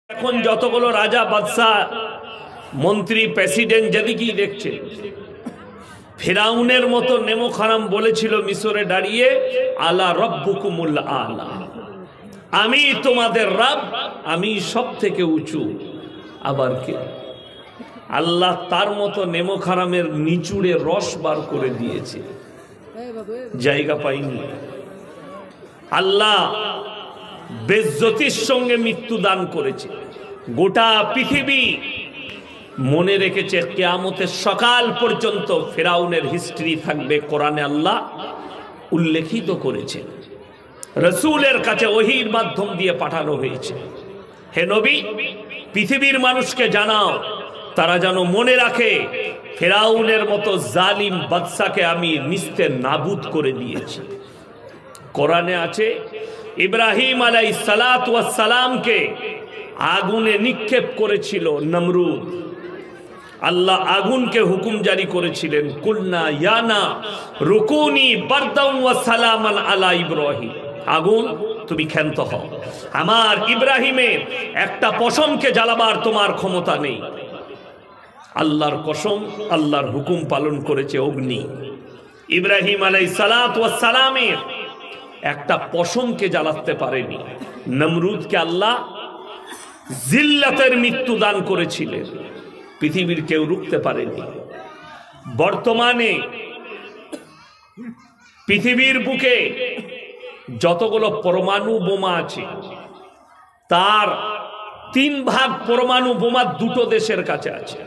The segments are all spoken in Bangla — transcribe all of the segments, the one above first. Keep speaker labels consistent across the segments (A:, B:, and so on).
A: এখন যতগুলো রাজা বাদশাহ মন্ত্রী প্রেসিডেন্ট যেদিকেই দেখছে ফিরাউনের মতো নেমো খারাম বলেছিল মিশরে দাঁড়িয়ে আলা রব্বুকুমুল আলা, আমি তোমাদের রব, আমি সব থেকে উঁচু। আবার কে? আল্লাহ তার মতো নেমো খারামের নিচুড়ে রস বার করে দিয়েছে, জায়গা পাইনি। আল্লাহ বেজ্জতির সঙ্গে মৃত্যু দান করেছে। গোটা পৃথিবী মনে রেখেছে কিয়ামতের সকাল পর্যন্ত ফিরাউনের হিস্ট্রি থাকবে, কোরআনে আল্লাহ উল্লেখিত করেছে, রাসূলের কাছে ওহীর মাধ্যম দিয়ে পাঠানো হয়েছে। হে নবী, পৃথিবীর মানুষকে জানাও তারা যেন মনে রাখে ফিরাউনের মতো জালিম বাদশাকে আমি নিস্তে নাবুদ করে দিয়েছি। কোরআনে আছে ইব্রাহিম আলাইহিস সালাতু ওয়াস সালামকে আগুনে নিক্ষেপ করেছিল নমরুদ। আল্লাহ আগুনকে হুকুম জারি করেছিলেন, কুলনা ইয়ানা রুকুনি বারদান ওয়া সালামান আলা ইব্রাহিম, আগুন তুমি ক্ষান্ত হও, আমার ইব্রাহিমের একটা পশমকে জ্বালাবার তোমার ক্ষমতা নেই। আল্লাহর কসম, আল্লাহর হুকুম পালন করেছে অগ্নি। ইব্রাহিম আলাইহিস সালাতু ওয়াস সালামের একটা পশমকে জ্বালাতে পারেনি। নমরুদকে আল্লাহ জিল্লাতের মৃত্যু দান করেছিলেন, পৃথিবীর কেউ রুখতে পারেনি। বর্তমানে পৃথিবীর বুকে যতগুলো পরমাণু বোমা আছে তার 3 ভাগ পরমাণু বোমা দুটো দেশের কাছে আছে।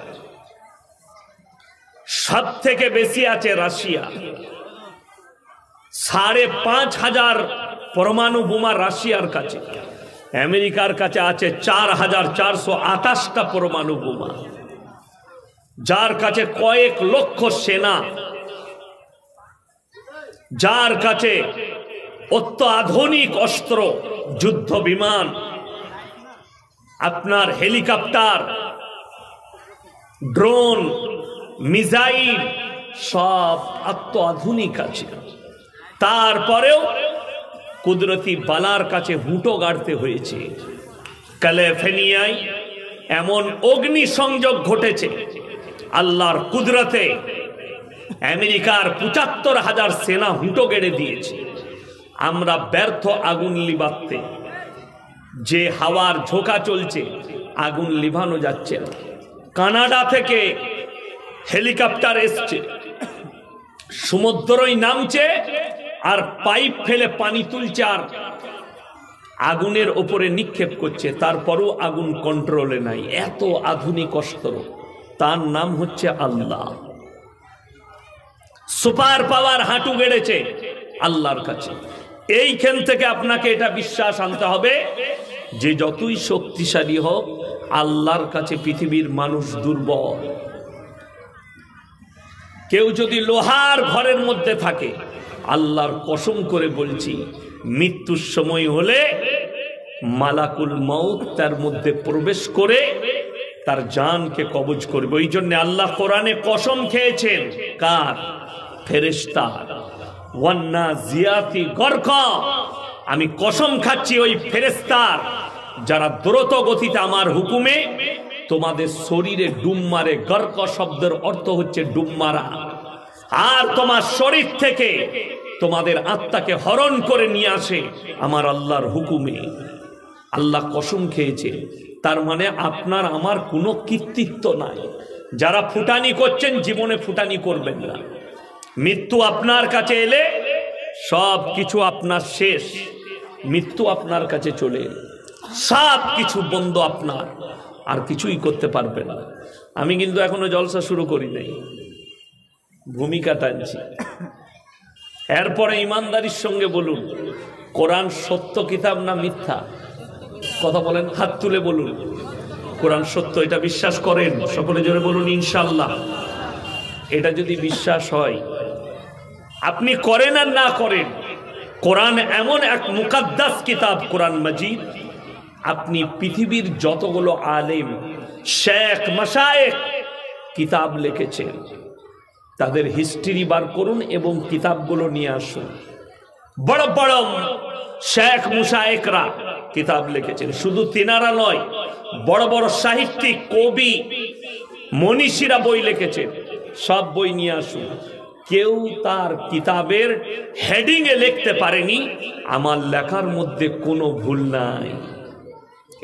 A: সব থেকে বেশি আছে রাশিয়া, 5,500 পরমাণু বোমা রাশিয়ার কাছে। আমেরিকার কাছে আছে 4,428টা পরমাণু বোমা, যার কাছে কয়েক লক্ষ সেনা, যার কাছে অত্যাধুনিক অস্ত্র, যুদ্ধ বিমান, আপনার হেলিকপ্টার, ড্রোন, মিসাইল, সব অত্যাধুনিক আছে। তারপরেও কুদরতি বালার কাছে হুঁটো গাড়তে হয়েছে। ক্যালিফোর্নিয়ায় এমন অগ্নি সংযোগ ঘটেছে, আল্লাহর কুদরতে আমেরিকার ৭৫,০০০ সেনা হুঁটো গেড়ে দিয়েছে। আমরা ব্যর্থ আগুন লিভাতে, যে হাওয়ার ঝোঁকা চলছে আগুন লিভানো যাচ্ছে না। কানাডা থেকে হেলিকপ্টার এসছে, সমুদ্রই নামছে আর পাইপ ফেলে পানি তুলছে আর আগুনের ওপরে নিক্ষেপ করছে, তারপরও আগুন কন্ট্রোলে নাই। এত আধুনিক অস্ত্র, তার নাম হচ্ছে আল্লাহ। সুপার পাওয়ার হাঁটু গেড়েছে আল্লাহর কাছে। এইখান থেকে আপনাকে এটা বিশ্বাস আনতে হবে যে যতই শক্তিশালী হোক আল্লাহর কাছে পৃথিবীর মানুষ দুর্বল। কেউ যদি লোহার ঘরের মধ্যে থাকে, আল্লাহর কসম করে বলছি, মৃত্যুর সময় হলে মালাকুল মউত তার মধ্যে প্রবেশ করে তার জানকে কবজ করবে। ওই জন্য আল্লাহ কোরআনে কসম খেয়েছেন, কার? ফেরেশতার। ওয়ান্নাজিয়াতি গরকা, আমি কসম খাচ্ছি ওই ফেরেশতার যারা দ্রুত গতিতে আমার হুকুমে তোমাদের শরীরে ডুব মারে। গরক শব্দের অর্থ হচ্ছে ডুব মারা। আর তোমার শরীর থেকে তোমাদের আত্মাকে হরণ করে নিয়ে আসে আমার আল্লাহর হুকুমে। আল্লাহ কসম খেয়েছে, তার মানে আপনার আমার কোনো কৃতিত্ব নাই। যারা ফুটানি করছেন জীবনে ফুটানি করবেন না। মৃত্যু আপনার কাছে এলে সব কিছু আপনার শেষ। মৃত্যু আপনার কাছে চলে এলে সব কিছু বন্ধ, আপনার আর কিছুই করতে পারবে না। আমি কিন্তু এখনো জলসা শুরু করি নাই, ভূমিকা টানছি। এরপরে ইমানদারির সঙ্গে বলুন, কোরআন সত্য কিতাব না মিথ্যা? কথা বলেন, হাত তুলে বলুন কোরআন সত্য। এটা বিশ্বাস করেন? সকলে জোরে বলুন ইনশাআল্লাহ। এটা যদি বিশ্বাস হয়, আপনি করেন আর না করেন, কোরআন এমন এক মুকাদ্দাস কিতাব, কোরআন মাজিদ, আপনি পৃথিবীর যতগুলো আলেম, শেখ, মাশায়েখ কিতাব লিখেছেন তাদের হিস্ট্রি বার করুন এবং কিতাবগুলো নিয়ে আসুন। বড় বড় শেখ মুশায়েখরা কিতাব লিখেছেন। শুধু তিনারা নয়, বড় বড় সাহিত্যিক, কবি, মনীষীরা বই লিখেছেন। সব বই নিয়ে আসুন। কেউ তার কিতাবের হেডিং এ লিখতে পারেনি আমার লেখার মধ্যে কোনো ভুল নাই।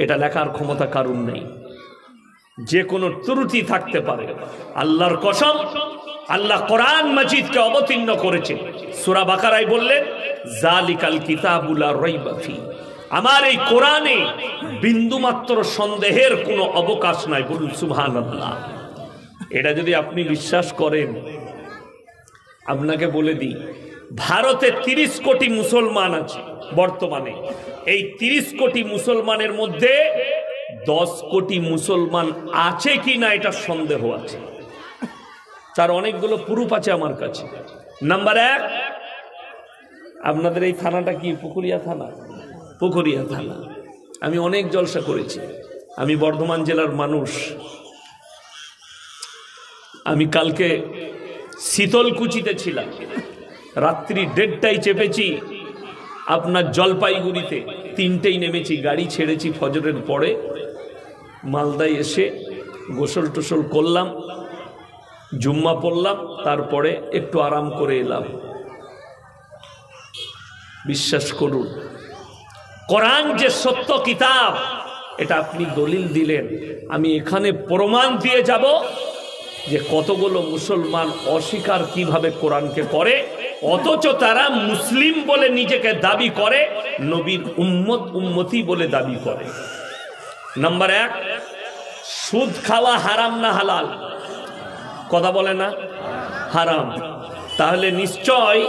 A: এটা লেখার ক্ষমতা কারণ নেই, যে কোনো ত্রুটি থাকতে পারে। আল্লাহর কসম, আল্লাহ কোরআন মাজিদকে অবতীর্ণ করেছেন। সূরা বাকারায় বললেন, জালিকাল কিতাবুল লা রাইবা ফি, আমার এই কোরআনে বিন্দুমাত্র সন্দেহের কোনো অবকাশ নাই। বলুন সুবহানাল্লাহ। এটা যদি আপনি বিশ্বাস করেন, আপনাকে বলে দিই, ভারতে 30 কোটি মুসলমান আছে বর্তমানে। এই 30 কোটি মুসলমানের মধ্যে 10 কোটি মুসলমান আছে কি না এটা সন্দেহ আছে। তার অনেকগুলো প্রুফ আছে আমার কাছে। নাম্বার 1, আপনাদের এই থানাটা কি পুকুরিয়া থানা? পুকুরিয়া থানা। আমি অনেক জলসা করেছি। আমি বর্ধমান জেলার মানুষ। আমি কালকে শীতলকুচিতে ছিলাম, রাত্রি 1:30টায় চেপেছি আপনার জলপাইগুড়িতে, 3টেই নেমেছি, গাড়ি ছেড়েছি ফজরের পরে। মালদায় এসে গোসল টোসল করলাম, জুম্মা পড়লাম, তারপরে একটু আরাম করে এলাম। বিশ্বাস করুন, কোরআন যে সত্য কিতাব, এটা আপনি দলিল দিলেন, আমি এখানে প্রমাণ দিয়ে যাব যে কতগুলো মুসলমান অস্বীকার কিভাবে কোরআনকে করে, অথচ তারা মুসলিম বলে নিজেকে দাবি করে, নবীর উম্মতি বলে দাবি করে। নাম্বার 1, সুদ খাওয়া হারাম না হালাল? কথা বলে না, হারাম। তাহলে নিশ্চয়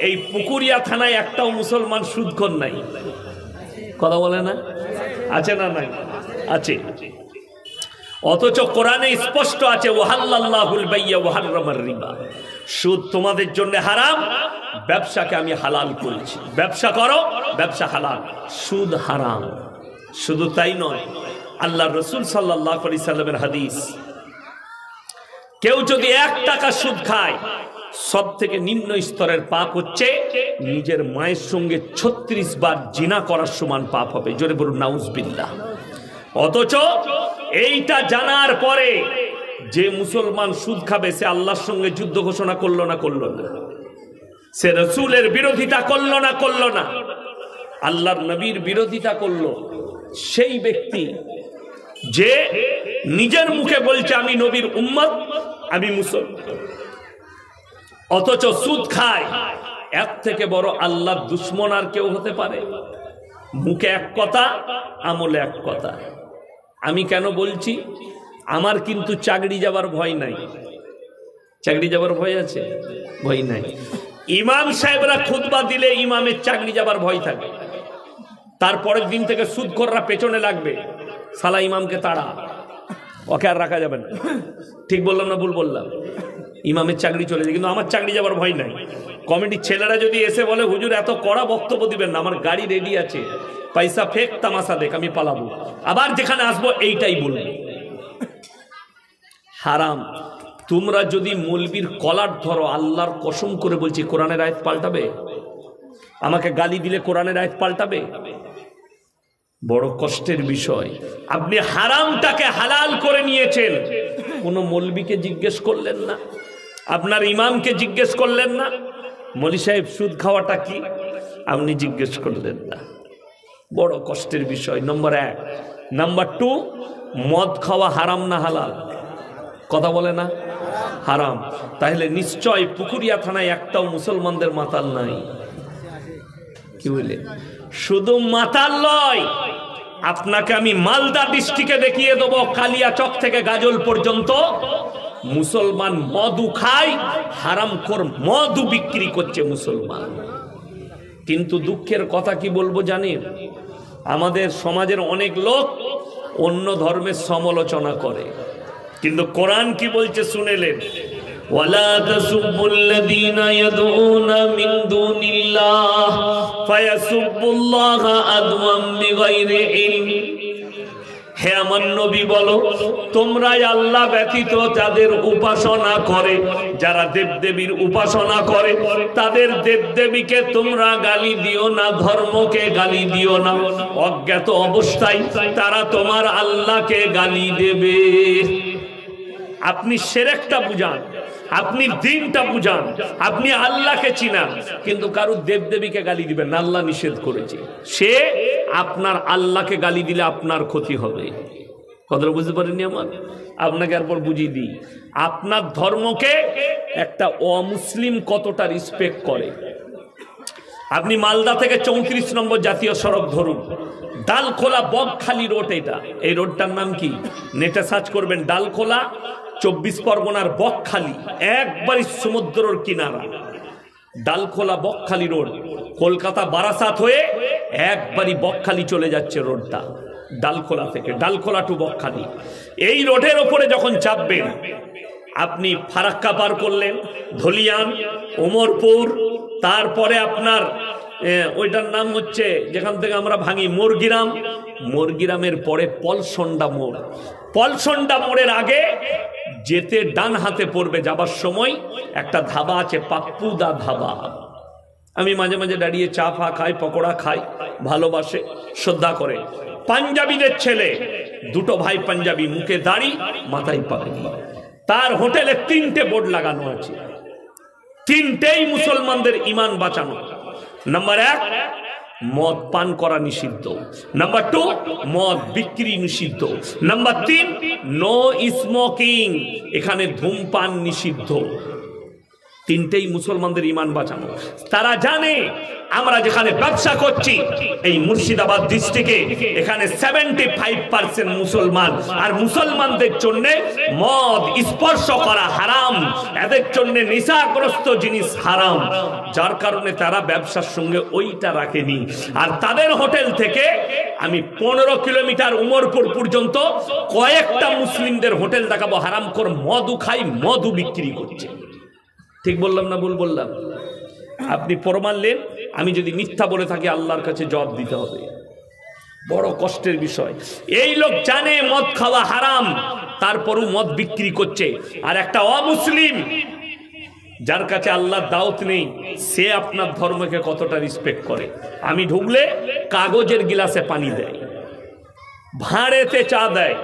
A: এই পুকুরিয়া থানায় একটাও মুসলমান সুদখোর নাই। কথা বলে না, আছে না? নাই, আছে। অথচ কোরআনে স্পষ্ট আছে, ওয়াহাল্লাল্লাহুল বাইয়া ওয়া হাররামার রিবা, সুদ তোমাদের জন্য হারাম, ব্যবসাকে আমি হালাল করেছি। ব্যবসা করো, ব্যবসা হালাল, সুদ হারাম। শুধু তাই নয়, আল্লাহর রাসূল সাল্লাল্লাহু আলাইহি সাল্লামের হাদিস, কেউ যদি 1 টাকা সুদ খায়, সব থেকে নিম্ন স্তরের পাপ হচ্ছে নিজের মায়ের সঙ্গে 36 বার জিনা করার সমান পাপ হবে। জোরে বলুন নাউজুবিল্লাহ। অথচ এইটা জানার পরে যে মুসলমান সুদ খাবে, সে আল্লাহর সঙ্গে যুদ্ধ ঘোষণা করলো না? করলো না। সে রাসূলের বিরোধিতা করলো না? করলো না। আল্লাহর নবীর বিরোধিতা করলো। সেই ব্যক্তি যে নিজের মুখে বলছে আমি নবীর উম্মত, আমি মুসলমান, অথচ সুদ খায়, এর থেকে বড় আল্লাহর দুশমন আর কেউ হতে পারে? মুখে এক কথা, আমলে এক কথা। আমি কেন বলছি? আমার কিন্তু চাকরি যাবার ভয় নাই। চাকরি যাবার ভয় আছে? ভয় নাই। ইমাম সাহেবরা খুতবা দিলে ইমামের চাকরি যাবার ভয় থাকে। তারপরের দিন থেকে সুদখোররা পেছনে লাগবে, সালা ইমামকে তাড়া, ওকে আর রাখা যাবে না। ঠিক বললাম না ভুল বললাম? ইমামের চাকরি চলে যায়, কিন্তু আমার চাকরি যাবার ভয় নাই। কমিটির ছেলেরা যদি এসে বলে হুজুর এত কড়া বক্তব্য দিবেন না, আমার গাড়ি রেডি আছে, পয়সা ফেক তামাশা দেখ, আমি পালাবো, আবার যেখানে আসবো এইটাই বলবো। হারাম। তোমরা যদি মৌলবীর কলার ধরো, আল্লাহর কসম করে বলছি, কোরআনের আয়াত পাল্টাবে? আমাকে গালি দিলে কোরআনের আয়াত পাল্টাবে? বড় কষ্টের বিষয়। আপনি হারামটাকে হালাল করে নিয়েছেন, কোন মৌলবীকে জিজ্ঞেস করলেন না, আপনার ইমামকে জিজ্ঞেস করলেন না, মৌলী সাহেব সুদ খাওয়াটা কি, আপনি জিজ্ঞেস করলেন না। বড় কষ্টের বিষয়। নম্বর 1। নাম্বার 2, মদ খাওয়া হারাম না হালাল? কথা বলে না, হারাম। তাহলে নিশ্চয় পুকুরিয়া থানায় একটাও মুসলমানদের মাতাল নাই। কি বলে? শুধু মাতাল নয়, আপনাকে আমি মালদা ডিস্ট্রিক্টে দেখিয়ে দেবো, কালিয়াচক থেকে গাজল পর্যন্ত মুসলমান মদু খায়, হারামখোর মদু বিক্রি করছে মুসলমান। কিন্তু দুঃখের কথা কি বলবো জানেন, আমাদের সমাজের অনেক লোক অন্য ধর্মের সমালোচনা করে, কিন্তু কোরআন কি বলছে শুনেলেন? ওয়ালা তাসুবুল্লাযীনা ইয়াদউনা মিন দুনিল্লাহ ফায়াসুবুল্লাহা আদওয়াম বিগাইরি ইলম। হে আমার নবী বলো, তোমরাই আল্লাহ ব্যতীত যাদের উপাসনা করে, যারা দেবদেবীর উপাসনা করে, তাদের দেবদেবীকে তোমরা গালি দিও না, ধর্মকে গালি দিও না। অজ্ঞাত অবস্থায় তারা তোমার আল্লাহকে গালি দেবে। আপনি শিরকটা বুঝান, আপনি দ্বীনটা বুঝান, আপনি আল্লাহকে চিনান, কিন্তু কারো দেবদেবীকে গালি দিবেন না, আল্লাহ নিষেধ করেছে। সে আপনার আল্লাহকে গালি দিলে আপনার ক্ষতি হবে। কথাটা বুঝতে পারেননি আমার? আপনাকে এরপর বুঝিয়ে দিই, আপনার ধর্মকে একটা অমুসলিম কতটা রেসপেক্ট করে। আপনি মালদা থেকে 34 নম্বর জাতীয় সড়ক ধরুন, ডালখোলা বকখালি রোড, এই রোডটার নাম কি? নেটে সার্চ করবেন, ডালখোলা 24 পরগনার বকখালি, একবারই সমুদ্রের কিনারা। ডালখোলা বকখালি রোড, কলকাতা বারাসাত হয়ে একবারই বকখালি চলে যাচ্ছে রোডটা, ডালখোলা থেকে, ডালখোলা টু বকখালি। এই রোডের ওপরে যখন চাপবেন, আপনি ফারাক্কা পার করলেন, ধলিয়ান, ওমরপুর, তারপরে আপনার ওইটার নাম হচ্ছে যেখান থেকে আমরা ভাঙি মোরগিরাম, মোরগিরামের পরে পলসন্ডা মোড়, পলসন্ডা মোড়ের আগে যেতে ডান হাতে পড়বে, যাবার সময় একটা ধাবা আছে, পাপ্পুদা ধাবা। আমি মাঝে মাঝে দাঁড়িয়ে চা ফা খাই, পকোড়া খাই, ভালোবাসে, শ্রদ্ধা করে। পাঞ্জাবিদের ছেলে, দুটো ভাই পাঞ্জাবি, মুখে দাড়ি, মাথায় পাগড়ি। তার হোটেলে 3টে বোর্ড লাগানো আছে, 3টেই মুসলমানদের ইমান বাঁচানো। নাম্বার 1, মদ পান করা নিষিদ্ধ। নাম্বার 2, মদ বিক্রি নিষিদ্ধ। নাম্বার 3, নো স্মোকিং, এখানে ধূমপান নিষিদ্ধ। 3টেই মুসলমানদের ইমান বাঁচানো। তারা জানে আমরা যেখানে ব্যবসা করছি, এই মুর্শিদাবাদ ডিস্ট্রিক্টে, এখানে 75% মুসলমান, আর মুসলমানদের জন্য মদ স্পর্শ করা হারাম, এদের জন্য নেশাগ্রস্ত জিনিস হারাম, যার কারণে তারা ব্যবসার সঙ্গে ওইটা রাখেনি। আর তাদের হোটেল থেকে আমি 15 কিলোমিটার উমরপুর পর্যন্ত কয়েকটা মুসলিমদের হোটেল দেখাবো, হারামখোর মদু খাই, মদু বিক্রি করছে। ঠিক বললাম না ভুল বললাম? আপনি প্রমাণ নেন, আমি যদি মিথ্যা বলে থাকি আল্লাহর কাছে জবাব দিতে হবে। বড় কষ্টের বিষয়। এই লোক জানে মদ খাওয়া হারাম, তারপরও মদ বিক্রি করছে। আর একটা অমুসলিম যার কাছে আল্লাহর দাওয়াত নেই, সে আপনার ধর্মকে কতটা রেসপেক্ট করে। আমি ঢুকলে কাগজের গিলাসে পানি দেয়, ভাঁড়েতে চা দেয়,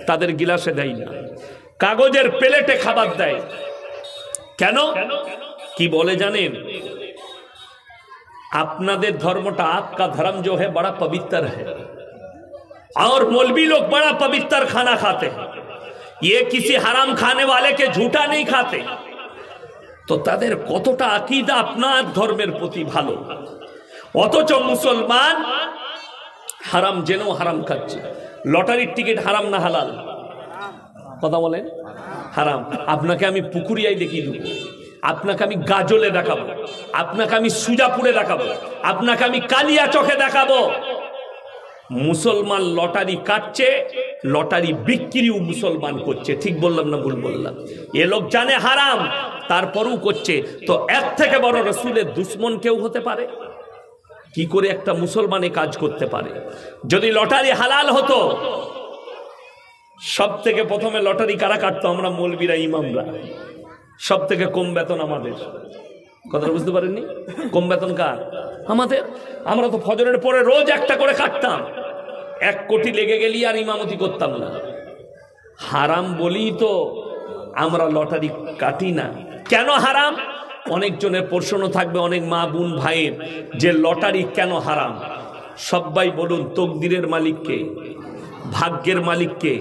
A: তাদের গিলাসে দেয় না। কাগজের প্লেটে খাবার দেয়। কেন? কি বলে জানেন? আপনাদের ধর্মটা, आपका धर्म जो है बड़ा पवित्र है और मौलवी लोग बड़ा पवित्र खाना खाते हैं, ये किसी हराम खाने वाले के झूठा नहीं खाते। तो তাদের কতটা আকীদা আপনার ধর্মের প্রতি ভালো, অথচ মুসলমান হারাম জেনেও হারাম খাচ্ছে। লটারির টিকিট হারাম না হালাল? কথা বলেন। হারাম। আপনাকে আমি পুকুরিয়ায় দেখিয়ে দেবো, আপনাকে আমি গাজলে দেখাবো, আপনাকে আমি সুজাপুরে দেখাবো, আপনাকে আমি কালিয়া চকে দেখাবো। মুসলমান লটারি কাটছে, লটারি বিক্রিও মুসলমান করছে। ঠিক বললাম না ভুল বললাম? এ লোক জানে হারাম, তারপরও করছে। তো এর থেকে বড় রসুলের দুশ্মন কেউ হতে পারে? কি করে একটা মুসলমান এ কাজ করতে পারে? যদি লটারি হালাল হতো, সব থেকে প্রথমে লটারি কারা কাটতো? আমরা মৌলবীরা, ইমামরা। সব থেকে কম বেতন আমাদের। কথাটা বুঝতে পারেননি? কম বেতন কার? আমাদের। আমরা তো ফজরের পরে রোজ একটা করে কাটতাম, 1 কোটি লেগে গেলি আর ইমামতি করতাম না। হারাম বলি তো আমরা লটারি কাটি না। কেন হারাম? অনেকজনের প্রশ্ন থাকবে, অনেক মা বোন ভাইয়ের, যে লটারি কেন হারাম? সবাই বলুন, তকদিরের মালিককে, ভাগ্যের মালিককে?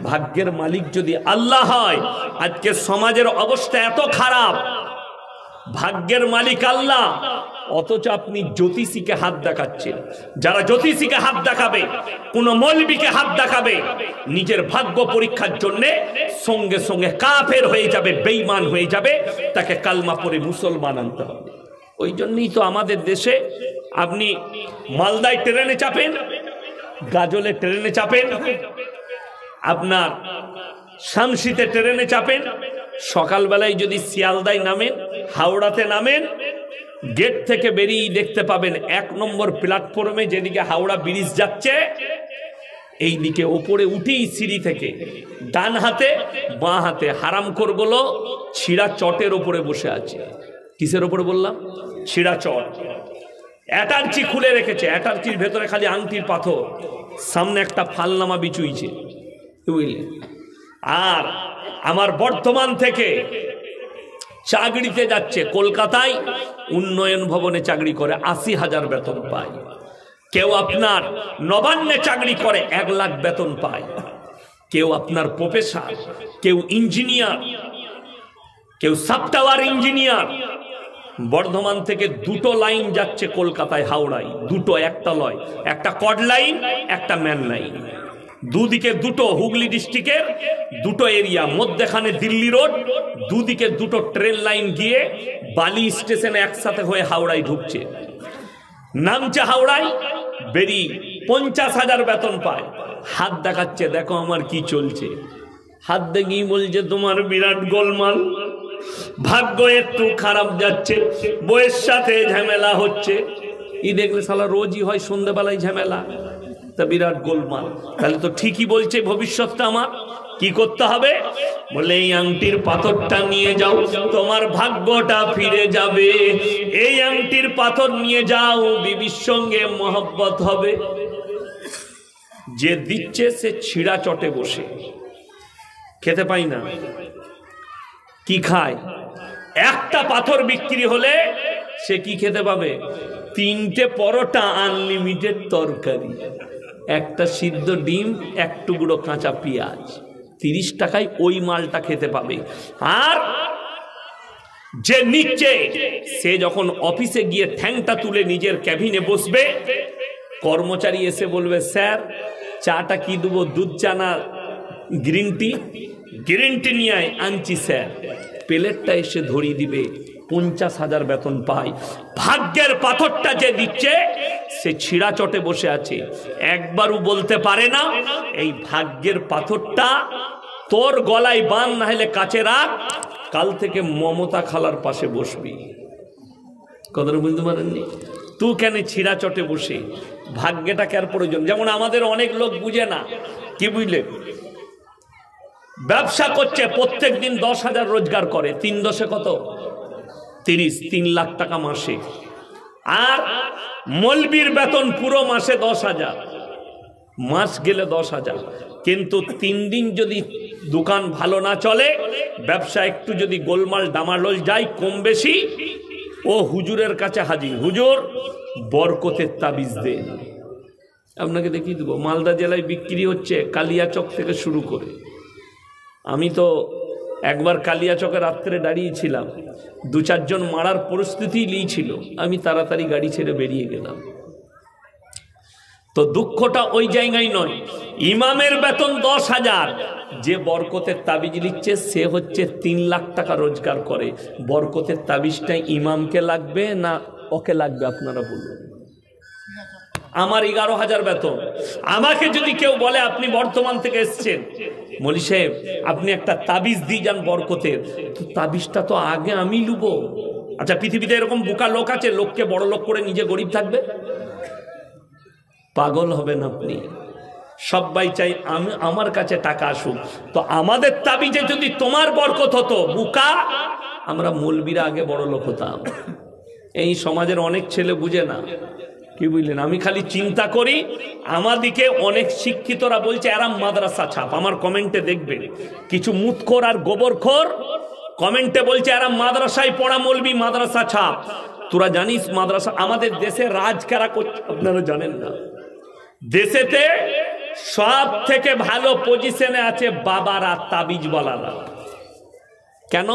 A: ভাগ্যের মালিক যদি আল্লাহ হয়, আজকে সমাজের অবস্থা এত খারাপ। ভাগ্যের মালিক আল্লাহ, অথচ আপনি জ্যোতিষীকে হাত দেখাচ্ছেন। যারা জ্যোতিষীকে হাত দেখাবে, কোন মৌলবীকে হাত দেখাবে, নিজের ভাগ্য পরীক্ষার জন্য সঙ্গে সঙ্গে কাফের হয়ে যাবে, বেঈমান হয়ে যাবে, তাকে কালমা পড়ে মুসলমান আনতে হবে। ওই জন্যই তো আমাদের দেশে আপনি মালদায় ট্রেনে চাপেন, গাজলে ট্রেনে চাপেন, আপনার শামসিতে ট্রেনে চাপেন, সকালবেলায় যদি শিয়ালদায় নামেন, হাওড়াতে নামেন, গেট থেকে বেরিয়ে দেখতে পাবেন 1 নম্বর প্ল্যাটফর্মে যেদিকে হাওড়া ব্রিজ যাচ্ছে, এই দিকে ওপরে উঠি সিঁড়ি থেকে, ডান হাতে বাঁ হাতে হারামখোরগুলো ছিঁড়া চটের ওপরে বসে আছে। কিসের ওপরে বললাম? ছিঁড়া চট। অ্যাটার্চি খুলে রেখেছে, অ্যাটার্চির ভেতরে খালি আংটির পাথর, সামনে একটা ফালনামা বিচুইছে, বুঝলে। আর আমার বর্ধমান থেকে চাকরিতে যাচ্ছে কলকাতায়, উন্নয়ন ভবনে চাকরি করে 80,000 বেতন পায়। কেউ আপনার নবান্নে চাকরি করে 1 লাখ বেতন পায়। কেউ আপনার প্রফেসর, কেউ ইঞ্জিনিয়ার, কেউ সফটওয়্যার ইঞ্জিনিয়ার। বর্ধমান থেকে 2টো লাইন যাচ্ছে কলকাতায়, হাওড়ায় 2টো, একটা লয়, একটা কড লাইন, একটা ম্যান লাইন, দুদিকে 2টো। হুগলি ডিস্ট্রিক্টের 2টো এরিয়া, মধ্যখানে দিল্লি রোড, দুদিকে 2টো ট্রেন লাইন গিয়ে বালি স্টেশনে একসাথে হয়ে হাওড়ায় ঢুকছে। নামছে হাওড়ায়, বেরি 50,000 বেতন পায়। হাত দেখাচ্ছে, দেখো আমার কি চলছে। হাত দেখি বলছে তোমার বিরাট গোলমাল, ভাগ্য একটু খারাপ যাচ্ছে, বইয়ের সাথে ঝামেলা হচ্ছে। ই দেখলে শালা রোজই হয় সন্ধ্যাবেলায় ঝামেলা, তা বিরাট গোলমাল। তাহলে তো ঠিকই বলছে ভবিষ্যৎটা আমার। কি করতে হবে? বলে এই আংটির পাথরটা নিয়ে যাও, তোমার ভাগ্যটা ফিরে যাবে। এই আংটির পাথর নিয়ে যাও, বিবির সঙ্গে মহব্বত হবে। যে দিচ্ছে সে ছিঁড়া চটে বসে, খেতে পাই না, কি খায়? একটা পাথর বিক্রি হলে সে কি খেতে পাবে? 3টে পরোটা, আনলিমিটেড তরকারি, একটা সিদ্ধ ডিম, 1 টুকরো কাঁচা পেঁয়াজ। 30 টাকায় ওই মালটা খেতে পাবে। আর যে নিচ্ছে সে যখন অফিসে গিয়ে ঠ্যাংটা তুলে নিজের ক্যাবিনে বসবে, কর্মচারী এসে বলবে স্যার চাটা কি দেবো, দুধ চা না গ্রিন টি? গ্রিন টি নিয়ে আয়, আনছি স্যার। প্লেটটা এসে ধরিয়ে দিবে, 50,000 বেতন পায়। ভাগ্যের পাথরটা যে দিচ্ছে সে ছিঁড়া চটে বসে আছে, একবারও বলতে পারে না এই ভাগ্যের পাথরটা তোর গলায় বান, না হলে কাছে রাখ, কাল থেকে মমতা খালার পাশে বসবি। কথাটা বুঝতে পারেননি? তুই কেন ছিঁড়া চটে বসে? ভাগ্যটা কার প্রয়োজন? যেমন আমাদের অনেক লোক বুঝে না, কি বুঝলে, ব্যবসা করছে, প্রত্যেক দিন 10,000 রোজগার করে, 3 দশে কত? 30, 3 লাখ টাকা মাসে। আর মলবির বেতন পুরো মাসে 10,000, মাস গেলে 10,000। কিন্তু 3 দিন যদি দোকান ভালো না চলে, ব্যবসা একটু যদি গোলমাল ডামাডোল যায় কম বেশি, ও হুজুরের কাছে হাজির, হুজুর বরকতের তাবিজ দেন। আপনাকে দেখিয়ে দেবো, মালদা জেলায় বিক্রি হচ্ছে কালিয়াচক থেকে শুরু করে। আমি তো একবার কালিয়াচকে রাত্রে দাঁড়িয়েছিলাম, 2-4 জন মারার পরিস্থিতি নিয়েছিল, আমি তাড়াতাড়ি গাড়ি ছেড়ে বেরিয়ে গেলাম। তো দুঃখটা ওই জায়গায় নয়, ইমামের বেতন 10,000, যে বরকতের তাবিজ লিখছে সে হচ্ছে 3 লাখ টাকা রোজগার করে। বরকতের তাবিজটা ইমামকে লাগবে না ওকে লাগবে? আপনারা বলুন। আমার 11,000 বেতন, আমাকে যদি কেউ বলে আপনি বর্ধমান থেকে এসছেন, মলি সাহেব আপনি একটা তাবিজ দিয়ে যান বরকতের, তো তাবিজটা তো আগে আমি লুবো। আচ্ছা, পৃথিবীতে এরকম বোকা লোক আছে লোককে বড় লোক করে নিজে গরিব থাকবে? পাগল হবেন আপনি। সবাই চাই আমি আমার কাছে টাকা আসুক, তো আমাদের তাবিজে যদি তোমার বরকত হতো, বোকা, আমরা মৌলবীরা আগে বড় লোক হতাম। এই সমাজের অনেক ছেলে বুঝে না, কি বুঝলেন? আমি খালি চিন্তা করি, আমাদিকে অনেক শিক্ষিতরা বলছে এরা মাদ্রাসা ছাপ। আমার কমেন্টে দেখবেন কিছু মুতখোর আর গোবরখোর কমেন্টে বলছে এরা মাদ্রাসায় পড়া মৌলবী, মাদ্রাসা ছাপ। তোরা জানিস মাদ্রাসা আমাদের দেশে রাজ কারা করছে? আপনারা জানেন না। দেশেতে সব থেকে ভালো পজিশনে আছে বাবারা, তাবিজ বলারা। কেন?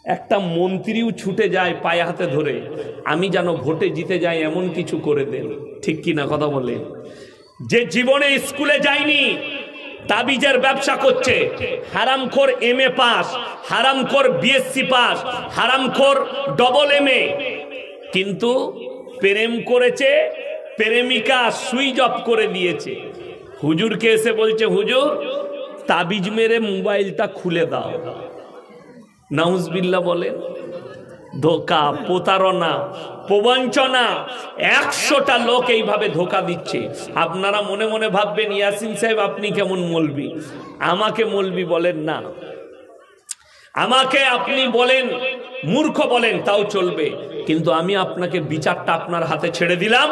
A: একটা মন্ত্রীও ছুটে যায় পায়ে হাতে ধরে, আমি যেন ভোটে জিতে যাই এমন কিছু করে দেন। ঠিক কি না কথা বলে? যে জীবনে স্কুলে যায়নি তাবিজের ব্যবসা করছে, হারামখোর MA পাস, হারামখোর BSc পাস, হারামখোর AA, কিন্তু প্রেম করেছে, প্রেমিকা সুইচ অফ করে দিয়েছে। হুজুরকে এসে বলছে হুজুর তাবিজ মেরে মোবাইলটা খুলে দাও। নাউজবিল্লাহ বলেন। ধোকা, প্রতারণা, প্রবঞ্চনা। 100টা লোক এইভাবে ধোকা দিচ্ছে। আপনারা মনে মনে ভাববেন ইয়াসিন সাহেব আপনি কেমন মৌলবি, আমাকে মৌলবি বলেন না, আমাকে আপনি বলেন মূর্খ বলেন তাও চলবে, কিন্তু আমি আপনাকে বিচারটা আপনার হাতে ছেড়ে দিলাম।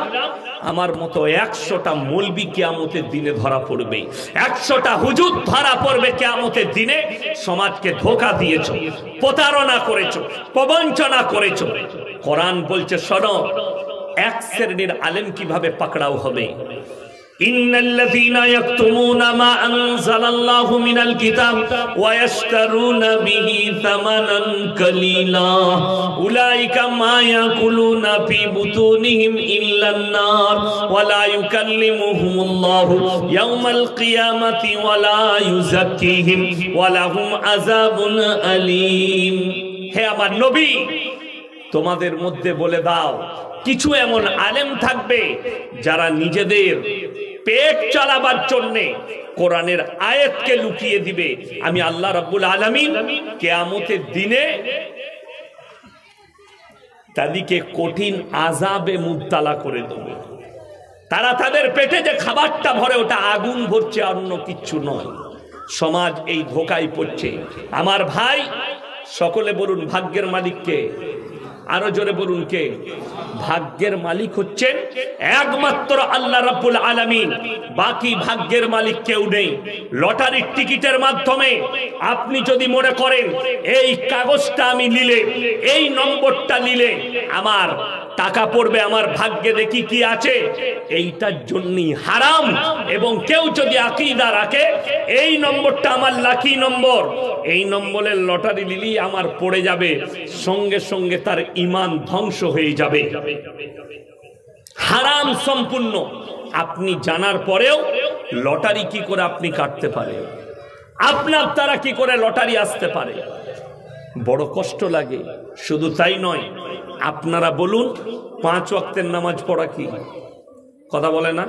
A: আমার মতো 100টা মৌলবি কিয়ামতের দিনে ধরা পড়বে, 100টা হুজুর ধরা পড়বে কিয়ামতের দিনে। সমাজকে ধোকা দিয়েছো, প্রতারণা করেছো, প্রবঞ্চনা করেছো। কোরআন বলছে শোনো, এক শ্রেণীর আলেম কিভাবে পাকড়াও হবে। ইন্নাল্লাযীনা ইয়াকতুমুনা মা আনজালাল্লাহু মিনাল কিতাব ওয়া ইয়াশতারুনা বিহি সামানান কালীলা উলাইকা মা ইয়াকুলুনা ফি বুতুনিহিম ইল্লান নার ওয়া লা ইউকাল্লিমুহুমুল্লাহু ইয়াওমাল কিয়ামাতি ওয়া লা ইউযাক্কিহিম ওয়া লাহুম আযাবুন আলীম। হে আমার নবী, তোমাদের মধ্যে বলে দাও, কিছু এমন আলেম থাকবে যারা নিজেদের পেট চালাবার জন্য কোরআনের আয়াতকে লুকিয়ে দিবে। আমি আল্লাহ রাব্বুল আলামিন কিয়ামতের দিনে তাদেরকে কঠিন আযাবে মুবতালা করে দেব। তারা তাদের পেটে যে খাবারটা ভরে ওটা আগুন ভরছে, অন্য কিচ্ছু নয়। সমাজ এই ধোকায় পড়ছে। আমার ভাই, সকলে বলুন ভাগ্যের মালিককে, আরো জোরে বলুন কে? ভাগ্যের মালিক হচ্ছেন একমাত্র আল্লাহ রাব্বুল আলামিন। বাকি ভাগ্যের মালিক কেউ নেই। লটারির টিকিটের মাধ্যমে আপনি যদি মনে করেন এই কাগজটা আমি নিলে, এই নম্বরটা নিলে আমার টাকা পড়বে, আমার ভাগ্যে দেখি কি আছে, এইটার জন্যই হারাম। এবং কেউ যদি আকীদা রাখে এই নম্বরটা আমার লাকি নম্বর, এই নম্বরের লটারি নিলি আমার পড়ে যাবে, সঙ্গে সঙ্গে তার ঈমান ধ্বংস হয়ে যাবে। হারাম সম্পূর্ণ। আপনি জানার পরেও লটারি কি করে আপনি কাটতে পারে, আপনার দ্বারা কি করে লটারি আসতে পারে, বড় কষ্ট লাগে। শুধু তাই নয়, আপনারা বলুন 5 ওয়াক্তের নামাজ পড়া কি? কথা বলে না?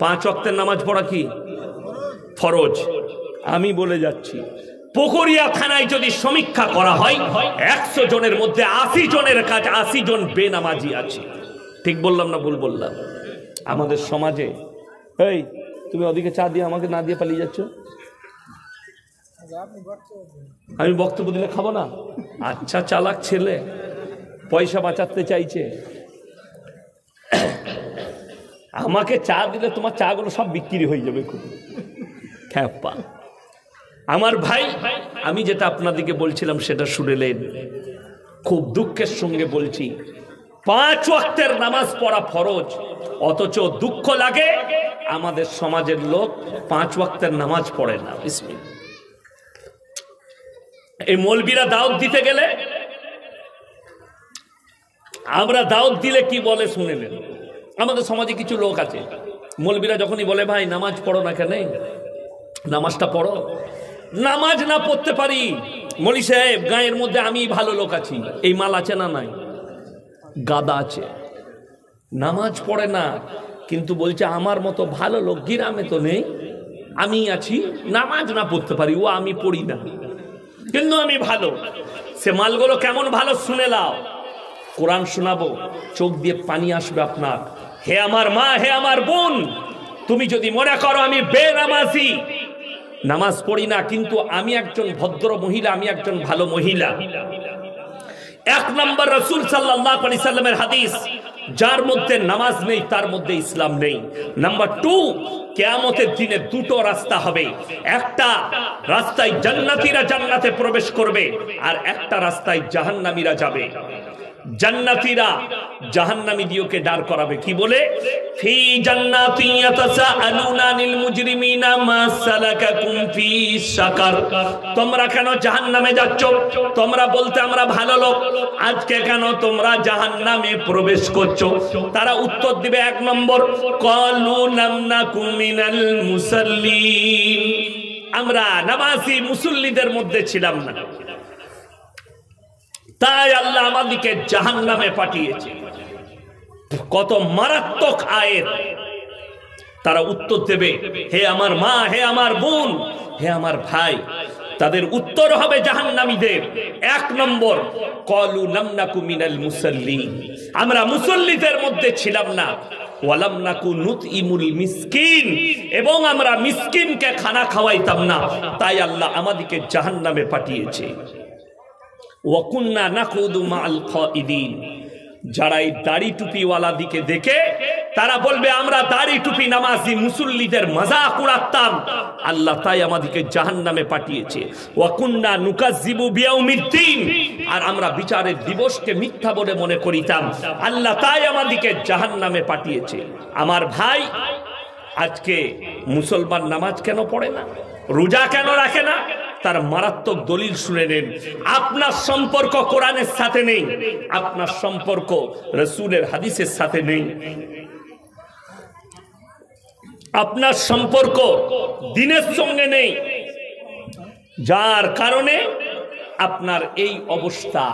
A: 5 ওয়াক্তের নামাজ পড়া কি ফরজ? আমি বলে যাচ্ছি, পুকুরিয়া থানায় যদি সমীক্ষা করা হয় 100 জনের মধ্যে 80 জনের কাছে 80 জন বেনামাজি আছে। ঠিক বললাম না ভুল বললাম? আমাদের সমাজে এই তুমি ওদিকে চা দিয়ে আমাকে না দিয়ে পালিয়ে যাচ্ছ, আমি বক্তব্য দিলে খাবো না? আচ্ছা, চালাক ছেলে, পয়সা বাঁচাতে চাইছে। আমাকে চা দিলে তোমার চা গুলো সব বিক্রি হয়ে যাবে। খুব খ্যাপা। আমার ভাই, আমি যেটা আপনাদেরকে বলছিলাম সেটা শুনেলেন। খুব দুঃখের সঙ্গে বলছি, 5 ওয়াক্তের নামাজ পড়া ফরজ, অথচ দুঃখ লাগে আমাদের সমাজের লোক 5 ওয়াক্তের নামাজ পড়ে না। বিসমিল্লাহ। এই মৌলবীরা দাওয়াত দিতে গেলে, আমরা দাওয়াত দিলে কি বলে শুনেলেন? আমাদের সমাজে কিছু লোক আছে, মৌলবীরা যখনই বলে ভাই নামাজ পড়ো না কেন, নামাজটা পড়ো। নামাজ না পড়তে পারি, মৌলী সাহেব গায়ের মধ্যে আমি ভালো লোক আছি, এই মাল আছে না? নাই, গাদা আছে, নামাজ পড়ে না, কিন্তু বলছে আমার মতো ভালো লোক গ্রামে তো নেই, আমি আছি, নামাজ না পড়তে পারি, ও আমি পড়ি না, কিন্তু আমি ভালো। সে মালগুলো কেমন ভালো শুনে লাও। কোরআন শোনাবো, চোখ দিয়ে পানি আসবে আপনার। হে আমার মা, হে আমার বোন, তুমি যদি মনে করো আমি বেনামাজি, নামাজ পড়ি না, কিন্তু আমি একজন ভদ্র মহিলা, আমি একজন ভালো মহিলা। 1 নম্বর রাসূল সাল্লাল্লাহু আলাইহি সাল্লামের হাদিস, যার মধ্যে নামাজ নেই তার মধ্যে ইসলাম নেই। নাম্বার 2, কিয়ামতের দিনে 2টো রাস্তা হবে। একটা রাস্তায় জান্নাতীরা জান্নাতে প্রবেশ করবে, আর একটা রাস্তায় জাহান্নামীরা যাবে। জান্নাতীরা জাহান্নামীদেরকে দাঁড় করাবে কি বলে? ফি জান্নাতি ইয়াতাসাআলুনা আনিল মুজরিমিনা মা সালাকাকুম ফি সাকার। তোমরা কেন জাহান্নামে যাচ্ছ? তোমরা বলতে আমরা ভালো লোক, আজকে কেন তোমরা জাহান্নামে প্রবেশ করছো? তারা উত্তর দিবে 1 নম্বর, ক্বালু লাম নাকু মিনাল মুসাল্লিন, আমরা নামাজি মুসল্লিদের মধ্যে ছিলাম না, তাই আল্লাহ আমাদেরকে জাহান্নামে পাঠিয়েছে। কত মারাত্মক আয়াত। তারা উত্তর দেবে, হে আমার মা, হে আমার বোন, হে আমার ভাই, তাদের উত্তর হবে জাহান্নামীদের। 1 নম্বর, ক্বালু লাম নাকু মিনাল মুসাল্লিন, আমরা মুসল্লিদের মধ্যে ছিলাম না। ওয়ালাম নাকু নুতইমুল মিসকিন, এবং আমরা মিসকিনকে খানা খাওয়াইতাম না, তাই আল্লাহ আমাদেরকে জাহান্নামে পাঠিয়েছে। ওয়া কুন্না নাকুদু মাআল খাইদিন, যারা এই দাড়ি টুপিওয়ালা দিকে দেখে তারা বলবে আমরা দাড়ি টুপি নামাজি মুসল্লিদের মজাক উড়াতাম, আল্লাহ তাই আমাদেরকে জাহান্নামে পাঠিয়েছে। ওয়া কুন্না নুকাজ্জিবু বিয়াউমিদ্দিন, আর আমরা বিচারের দিবসকে মিথ্যা বলে মনে করিতাম, আল্লাহ তাই আমাদেরকে জাহান্নামে পাঠিয়েছে। আমার ভাই, আজকে মুসলমান নামাজ কেন পড়ে না, রোজা কেন রাখে না? তার মারাত্মক দলিল শুনে নেন। আপনার সম্পর্ক কোরআনের সাথে নেই, আপনার সম্পর্ক রাসূলের হাদিসের সাথে নেই, আপনার সম্পর্ক দ্বীনের সঙ্গে নেই, যার কারণে আপনার এই অবস্থা।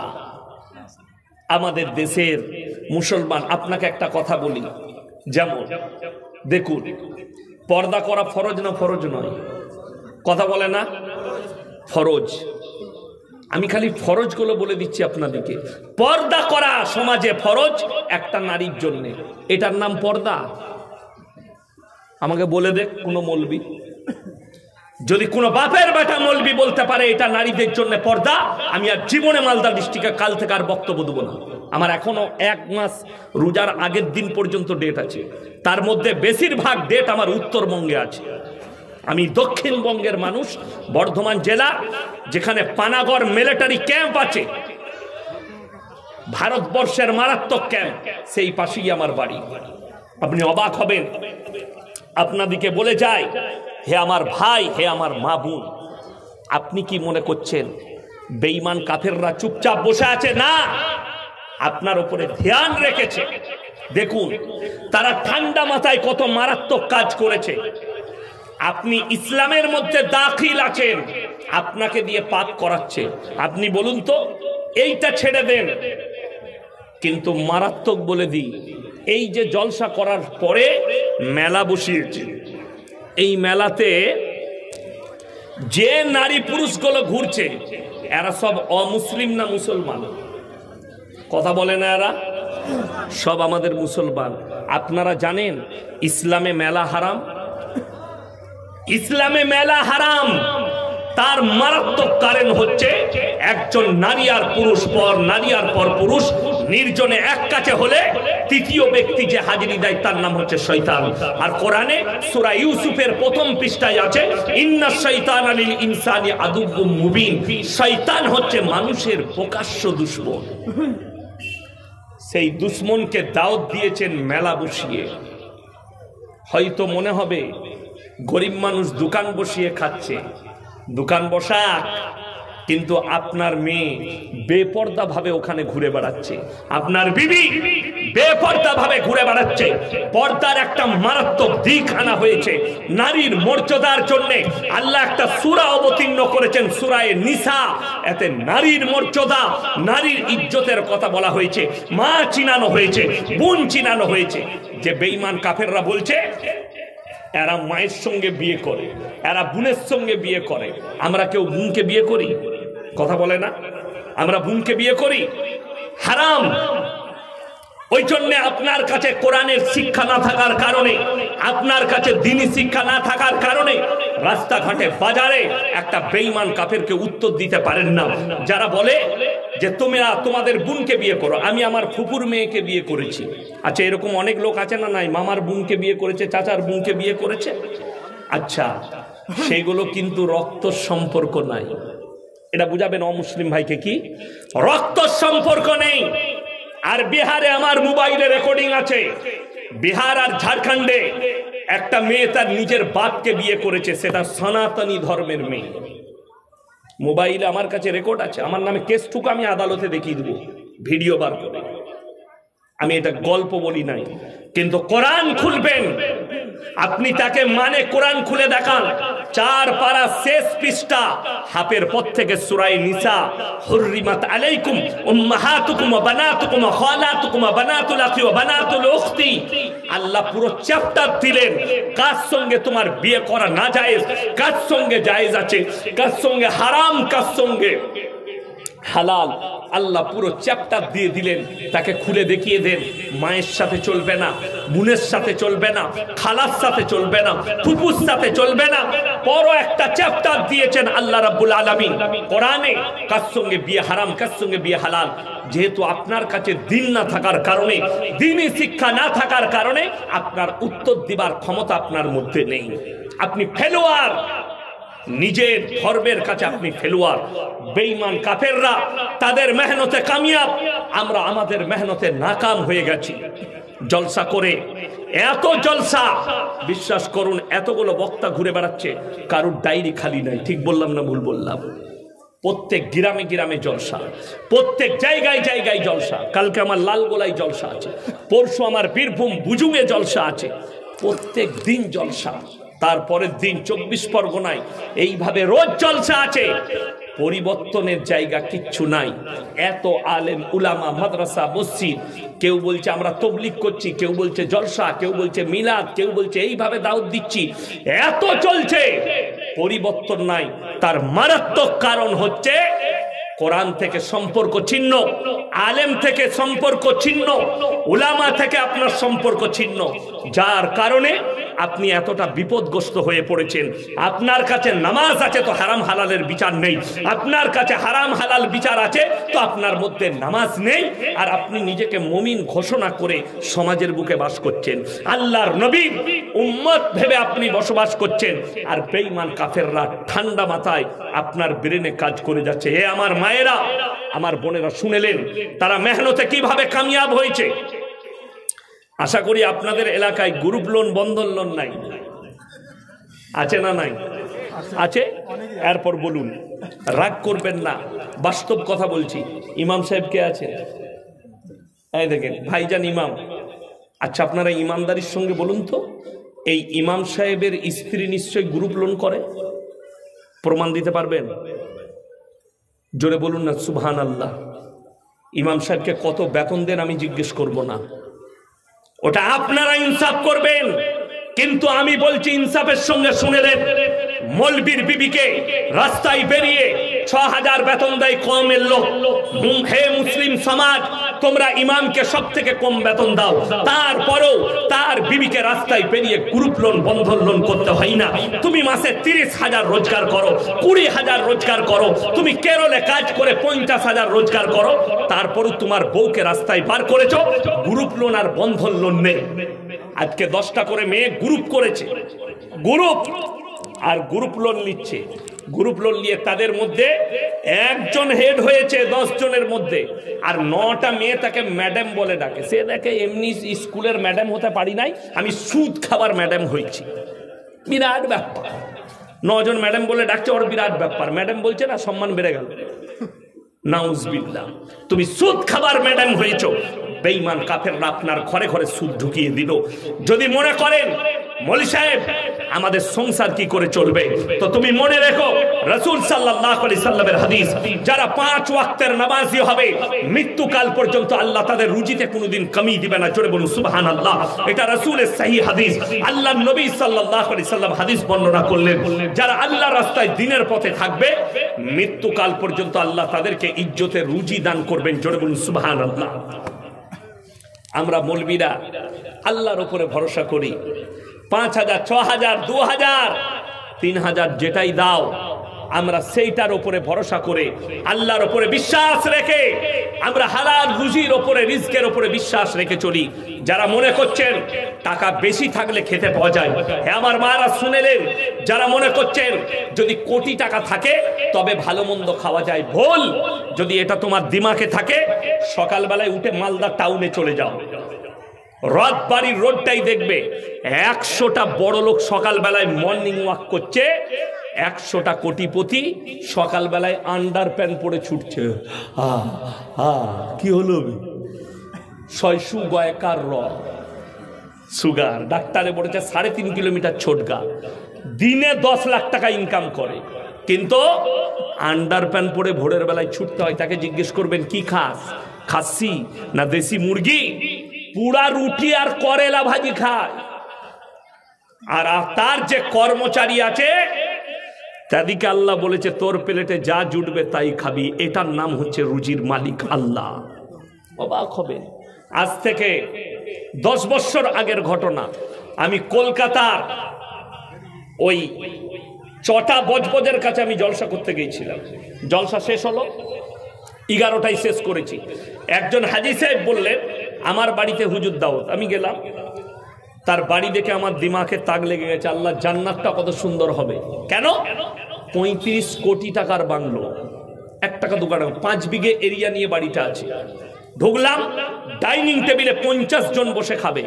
A: আমাদের দেশের মুসলমান, আপনাকে একটা কথা বলি, যেমন দেখুন, পর্দা করা ফরজ না ফরজ নয়? কথা বলে না? ফরজ। আমি খালি ফরজগুলো বলে দিচ্ছি আপনাদেরকে। পর্দা করা সমাজে ফরজ একটা নারীর জন্য, এটার নাম পর্দা? আমাকে বলে দেখ কোনো মৌলবি, যদি কোনো বাপের বেটা মৌলবি বলতে পারে এটা নারীদের জন্য পর্দা, আমি আর জীবনে মালদা ডিস্ট্রিক্টে কাল থেকে আর বক্তব্য দেবো না। আমার এখনো 1 মাস রোজার আগের দিন পর্যন্ত ডেট আছে, তার মধ্যে বেশিরভাগ ডেট আমার উত্তরবঙ্গে আছে। আমি দক্ষিণবঙ্গের মানুষ, বর্ধমান জেলা, যেখানে পানাগড় মিলিটারি ক্যাম্প আছে, ভারতবর্ষের মারাত্মক ক্যাম্প, সেই পাশেই আমার বাড়ি। আপনি অবাক হবেন। আপনাদিকে বলে যায়, হে আমার ভাই, হে আমার মা বোন, আপনি কি মনে করছেন বেঈমান কাফেররা চুপচাপ বসে আছে? না, আপনার উপরে ধ্যান রেখেছে। দেখুন তারা ঠান্ডা মাথায় কত মারাত্মক কাজ করেছে। আপনি ইসলামের মধ্যে দাখিল আছেন, আপনাকে দিয়ে পাপ করাচ্ছে। আপনি বলুন তো, এইটা ছেড়ে দেন। কিন্তু মারাত্মক বলে দিই, এই যে জলসা করার পরে মেলা বসিয়েছে, এই মেলাতে যে নারী পুরুষগুলো ঘুরছে, এরা সব অমুসলিম না মুসলমান? কথা বলে না? এরা সব আমাদের মুসলমান। আপনারা জানেন ইসলামে মেলা হারাম? ইসলামে মেলা হারাম। তার মারাত্মক কারণ হচ্ছে একজন নারী আর পুরুষ পর নারী আর পর পুরুষ নির্জনে এক কাছে হলে তৃতীয় ব্যক্তি যে হাজিরি দেয় তার নাম হচ্ছে শয়তান। আর কোরআনে সূরা ইউসুফের 1ম পৃষ্ঠায় আছে, ইন্নাশ শাইতানা লিল ইনসানি আদুউম মুবিন, শয়তান হচ্ছে মানুষের প্রকাশ্য দুশমন। সেই দুশমনকে দাওয়াত দিয়েছেন মেলা বসিয়ে। হয়তো মনে হবে গরিব মানুষ দোকান বসিয়ে খাচ্ছে, দোকান বসা, কিন্তু আপনার মেয়ে বেপর্দা ভাবে ওখানে ঘুরে বেড়াচ্ছে, আপনার বিবি বেপর্দা ভাবে ঘুরে বেড়াচ্ছে। পর্দার একটা মারাত্মক দিক আনা হয়েছে। নারীর মর্যাদার জন্য আল্লাহ একটা সূরা অবতীর্ণ করেছেন, সূরা নিসা। এতে নারীর মর্যাদা, নারীর ইজ্জতের কথা বলা হয়েছে, মা চিনানো হয়েছে, বোন চিনানো হয়েছে। যে বেঈমান কাফেররা বলছে এরা মায়ের সঙ্গে বিয়ে করে, এরা বোনের সঙ্গে বিয়ে করে। আমরা কেউ বোনকে বিয়ে করি? কথা বলে না? আমরা বোনকে বিয়ে করি? হারাম। ওই জন্য আপনার কাছে কোরআনের শিক্ষা না থাকার কারণে, আপনার কাছে দ্বীনি শিক্ষা না থাকার কারণে রাস্তাঘাটে বাজারে একটা বেঈমান কাফেরকে উত্তর দিতে পারেন না। যারা বলে যে তোমরা তোমাদের বোনকে বিয়ে করো, আমি আমার ফুপুর মেয়েকে বিয়ে করেছি। আচ্ছা, এরকম অনেক লোক আছে না নাই? মামার বোনকে বিয়ে করেছে, চাচার বোনকে বিয়ে করেছে। আচ্ছা, সেইগুলো কিন্তু রক্ত সম্পর্ক নাই। এটা বুঝাবেন অমুসলিম ভাইকে, কি রক্ত সম্পর্ক নেই। আর বিহারে আমার মোবাইলে রেকর্ডিং আছে, বিহার আর ঝাড়খণ্ডে একটা মেয়ে তার নিজের বাপকে বিয়ে করেছে, সেটা সনাতনী ধর্মের মেয়ে। মোবাইলে আমার কাছে রেকর্ড আছে, আমার নামে কেসটুকু আমি আদালতে দেখিয়ে দেবো ভিডিও বার করে। আমি এটা গল্প বলি নাই, কিন্তু কোরআন খুলবেন আপনি, তাকে মানে কোরআন খুলে দেখান। 4 পারা শেষ পৃষ্ঠা হাফের পর থেকে সূরা নিসা, হুররিমাত আলাইকুম উম্মাহাতুকুম ওয়া বানাতুকুম ওয়া খালাতুকুম ওয়া বানাতুল আখি ওয়া বানাতুল উখতি, আল্লাহ পুরো চ্যাপ্টার দিলেন কার সঙ্গে তোমার বিয়ে করা না জায়েজ, কার সঙ্গে জায়েজ আছে, কার সঙ্গে হারাম, কার সঙ্গে হালাল। আল্লাহ পুরো চ্যাপ্টার দিয়ে দিলেন, তাকে খুলে দেখিয়ে দেন। মায়ের সাথে চলবে না, বোনের সাথে চলবে না, খালার সাথে চলবে না, ফুফুর সাথে চলবে না। বড় একটা চ্যাপ্টার দিয়েছেন আল্লাহ রাব্বুল আলামিন কোরআনে, কার সঙ্গে বিয়ে হারাম, কার সঙ্গে বিয়ে হালাল। যেহেতু আপনার কাছে দিন না থাকার কারণে, দ্বীনি শিক্ষা না থাকার কারণে আপনার উত্তর দিবার ক্ষমতা আপনার মধ্যে নেই। আপনি ফেলোয়ার, নিজের ধর্মের কাছে আপনি ফেলোয়ার। বেঈমান কাফেররা তাদের মেহনতে কামিয়াব, আমরা আমাদের মেহনতে নাকাম হয়ে গেছি। জলসা করে এত জলসা, বিশ্বাস করুন এতগুলো বক্তা ঘুরে বেড়াচ্ছে, কারুর ডায়েরি খালি নাই। ঠিক বললাম না ভুল বললাম? প্রত্যেক গ্রামে গ্রামে জলসা, প্রত্যেক জায়গায় জায়গায় জলসা। কালকে আমার লালগোলায় জলসা আছে, পরশু আমার বীরভূম বুজুঙে জলসা আছে, প্রত্যেক দিন জলসা। তারপরের দিন 24 পরগনায় এইভাবে রোজ জলসা আছে। পরিবর্তনের জায়গা কিচ্ছু নাই। এত আলেম উলামা, মাদ্রাসা, মসজিদ, কেউ বলছে আমরা তাবলীগ করছি, কেউ বলছে জলসা, কেউ বলছে মিলাদ, কেউ বলছে এইভাবে দাওয়াত দিচ্ছি, এত চলছে, পরিবর্তন নাই। তার মারাত্মক কারণ হচ্ছে কোরআন থেকে সম্পর্ক ছিন্ন, আলেম থেকে সম্পর্ক ছিন্ন, উলামা থেকে আপনার সম্পর্ক ছিন্ন, যার কারণে আপনি এতটা বিপদগ্রস্ত হয়ে পড়েছেন। আপনার কাছে নামাজ আছে তো হারাম হালালের বিচার নেই, আপনার কাছে হারাম হালাল বিচার আছে তো আপনার মধ্যে নামাজ নেই, আর আপনি নিজেকে মুমিন ঘোষণা করে সমাজের বুকে বাস করছেন, আল্লাহর নবীর উম্মত ভেবে আপনি বসবাস করছেন। আর বেঈমান কাফেররা ঠান্ডা মাথায় আপনার ব্রেনে কাজ করে যাচ্ছে। এ আমার মায়েরা, আমার বোনেরা শুনেলেন তারা মেহনতে কিভাবে কামিয়াব হয়েছে। আশা করি আপনাদের এলাকায় গ্রুপ লোন, বন্ধন লোন নাই, আছে না নাই? আছে। এরপর বলুন, রাগ করবেন না, বাস্তব কথা বলছি। ইমাম সাহেব কে আছে? এই দেখেন ভাইজান ইমাম। আচ্ছা আপনারা ইমানদারির সঙ্গে বলুন তো, এই ইমাম সাহেবের স্ত্রী নিশ্চয়ই গ্রুপ লোন করে? প্রমাণ দিতে পারবেন? জোরে বলুন না সুবহানাল্লাহ। ইমাম সাহেবকে কত বেতন দেন আমি জিজ্ঞেস করব না, ওটা আপনারা ইনসাফ করবেন। কিন্তু আমি বলছি ইনসাফের সঙ্গে শুনেলেন, মৌলবীর বিবিকে রাস্তায় বেরিয়ে 6000 বেতন দেয় কমের লোক। হে মুসলিম সমাজ, তোমরা ইমামকে সব থেকে কম বেতন দাও, তারপরেও তার বিবিকে রাস্তায় বেরিয়ে গ্রুপ লোন, বন্ধন লোন করতে হয় না। তুমি মাসে 30,000 রোজগার করো, 20,000 রোজগার করো, তুমি কেরলে কাজ করে 50,000 রোজগার করো, তারপরও তোমার বউকে রাস্তায় বার করেছো, গ্রুপ লোন আর বন্ধন লোন নেই। আজকে 10টা করে মেয়ে গ্রুপ করেছে, গ্রুপ, আর গ্রুপ লোন নিচ্ছে। গ্রুপ লোন নিয়ে তাদের মধ্যে একজন হেড হয়েছে 10 জনের মধ্যে, আর 9টা মেয়ে তাকে ম্যাডাম বলে ডাকে। সে দেখে এমনি স্কুলের ম্যাডাম হতে পারি নাই, আমি সুদ খাবার ম্যাডাম হয়েছি। বিরাট ব্যাপার, 9 জন ম্যাডাম বলে ডাকছে, ওর বিরাট ব্যাপার। ম্যাডাম বলছে না, সম্মান বেড়ে গেল। নাউজুবিল্লাহ, তুমি সুদ খাবার ম্যাডাম হয়েছো। বেঈমান কাফেররা আপনার ঘরে ঘরে সুদ ঢুকিয়ে দিল। যদি মনে করেন মৌলভী সাহেব আমাদের সংসার কি করে চলবে, তো তুমি মনে রেখো রাসূল সাল্লাল্লাহু আলাইহি সাল্লামের হাদিস, যারা 5 ওয়াক্তের নামাজি হবে মৃত্যুকাল পর্যন্ত আল্লাহ তাদের রুজিতে কোনোদিন কমি দিবে না। জোরে বলুন সুবহানাল্লাহ। এটা রাসূলের সহিহ হাদিস, আল্লাহর নবী সাল্লাল্লাহু আলাইহি সাল্লাম হাদিস বর্ণনা করলেন। যারা আল্লাহর রাস্তায় দ্বীনের পথে থাকবে মৃত্যুকাল পর্যন্ত আল্লাহ তাদেরকে ইজ্জতের রুজি দান করবেন। জোরে বলুন সুবহানাল্লাহ। আমরা মৌলবীরা আল্লাহর উপরে ভরসা করি। 5,000, 6,000, 2,000, 3,000 যেটাই দাও, আমরা সেইটার উপরে ভরসা করে, আল্লাহর উপরে বিশ্বাস রেখে, আমরা হালাল রুজির উপরে, রিজকের উপরে বিশ্বাস রেখে চলি। যারা মনে করছেন টাকা বেশি থাকলে খেতে পাওয়া যায়, হ্যাঁ আমার মারা শুনেলেন, যারা মনে করছেন যদি কোটি টাকা থাকে তবে ভালো মন্দ খাওয়া যায়, ভুল। যদি এটা তোমার দিমাগে থাকে, সকালবেলায় উঠে মালদা টাউনে চলে যাও, রথবাড়ির রোডটাই দেখবে 100টা বড় লোক সকালবেলায় মর্নিং ওয়াক করছে, 100টা কোটিপতি সকালবেলায় আন্ডার প্যান্ট পরে ছুটছে। কি হলো? 600 গয়কার সুগার, ডাক্তারে বলেছে 3.5 কিলোমিটার ছোটগা। দিনে 10 লাখ টাকা ইনকাম করে, কিন্তু আন্ডার প্যান্ট পরে ভোরের বেলায় ছুটতে হয়। তাকে জিজ্ঞেস করবেন কি খাস, খাসি না দেশি মুরগি? পুরা রুটি আর করেলা ভাজি খায়। আর তার যে কর্মচারী আছে তাদেরকে আল্লাহ বলেছে তোর প্লেটে যা জুটবে তাই খাবি। এটার নাম হচ্ছে রুজির মালিক আল্লাহ। অবাক হবে। আজ থেকে 10 বছর আগের ঘটনা। আমি কলকাতার ওই চটা বজবজের কাছে আমি জলসা করতে গিয়েছিলাম। জলসা শেষ হলো, 11টায় শেষ করেছি। একজন হাজী সাহেব বললেন আমার বাড়িতে হুজুর দাওয়াত। আমি গেলাম, তার বাড়ি দেখে আমার দিমাগে তাক লেগে গেছে, আল্লাহ জান্নাতটা কত সুন্দর হবে। কেন? 35 কোটি টাকার বাংলো, 1 টাকা 2 টাকা, 5 বিঘে এরিয়া নিয়ে বাড়িটা আছে। ঢুকলাম, ডাইনিং টেবিলে 50 জন বসে খাবে।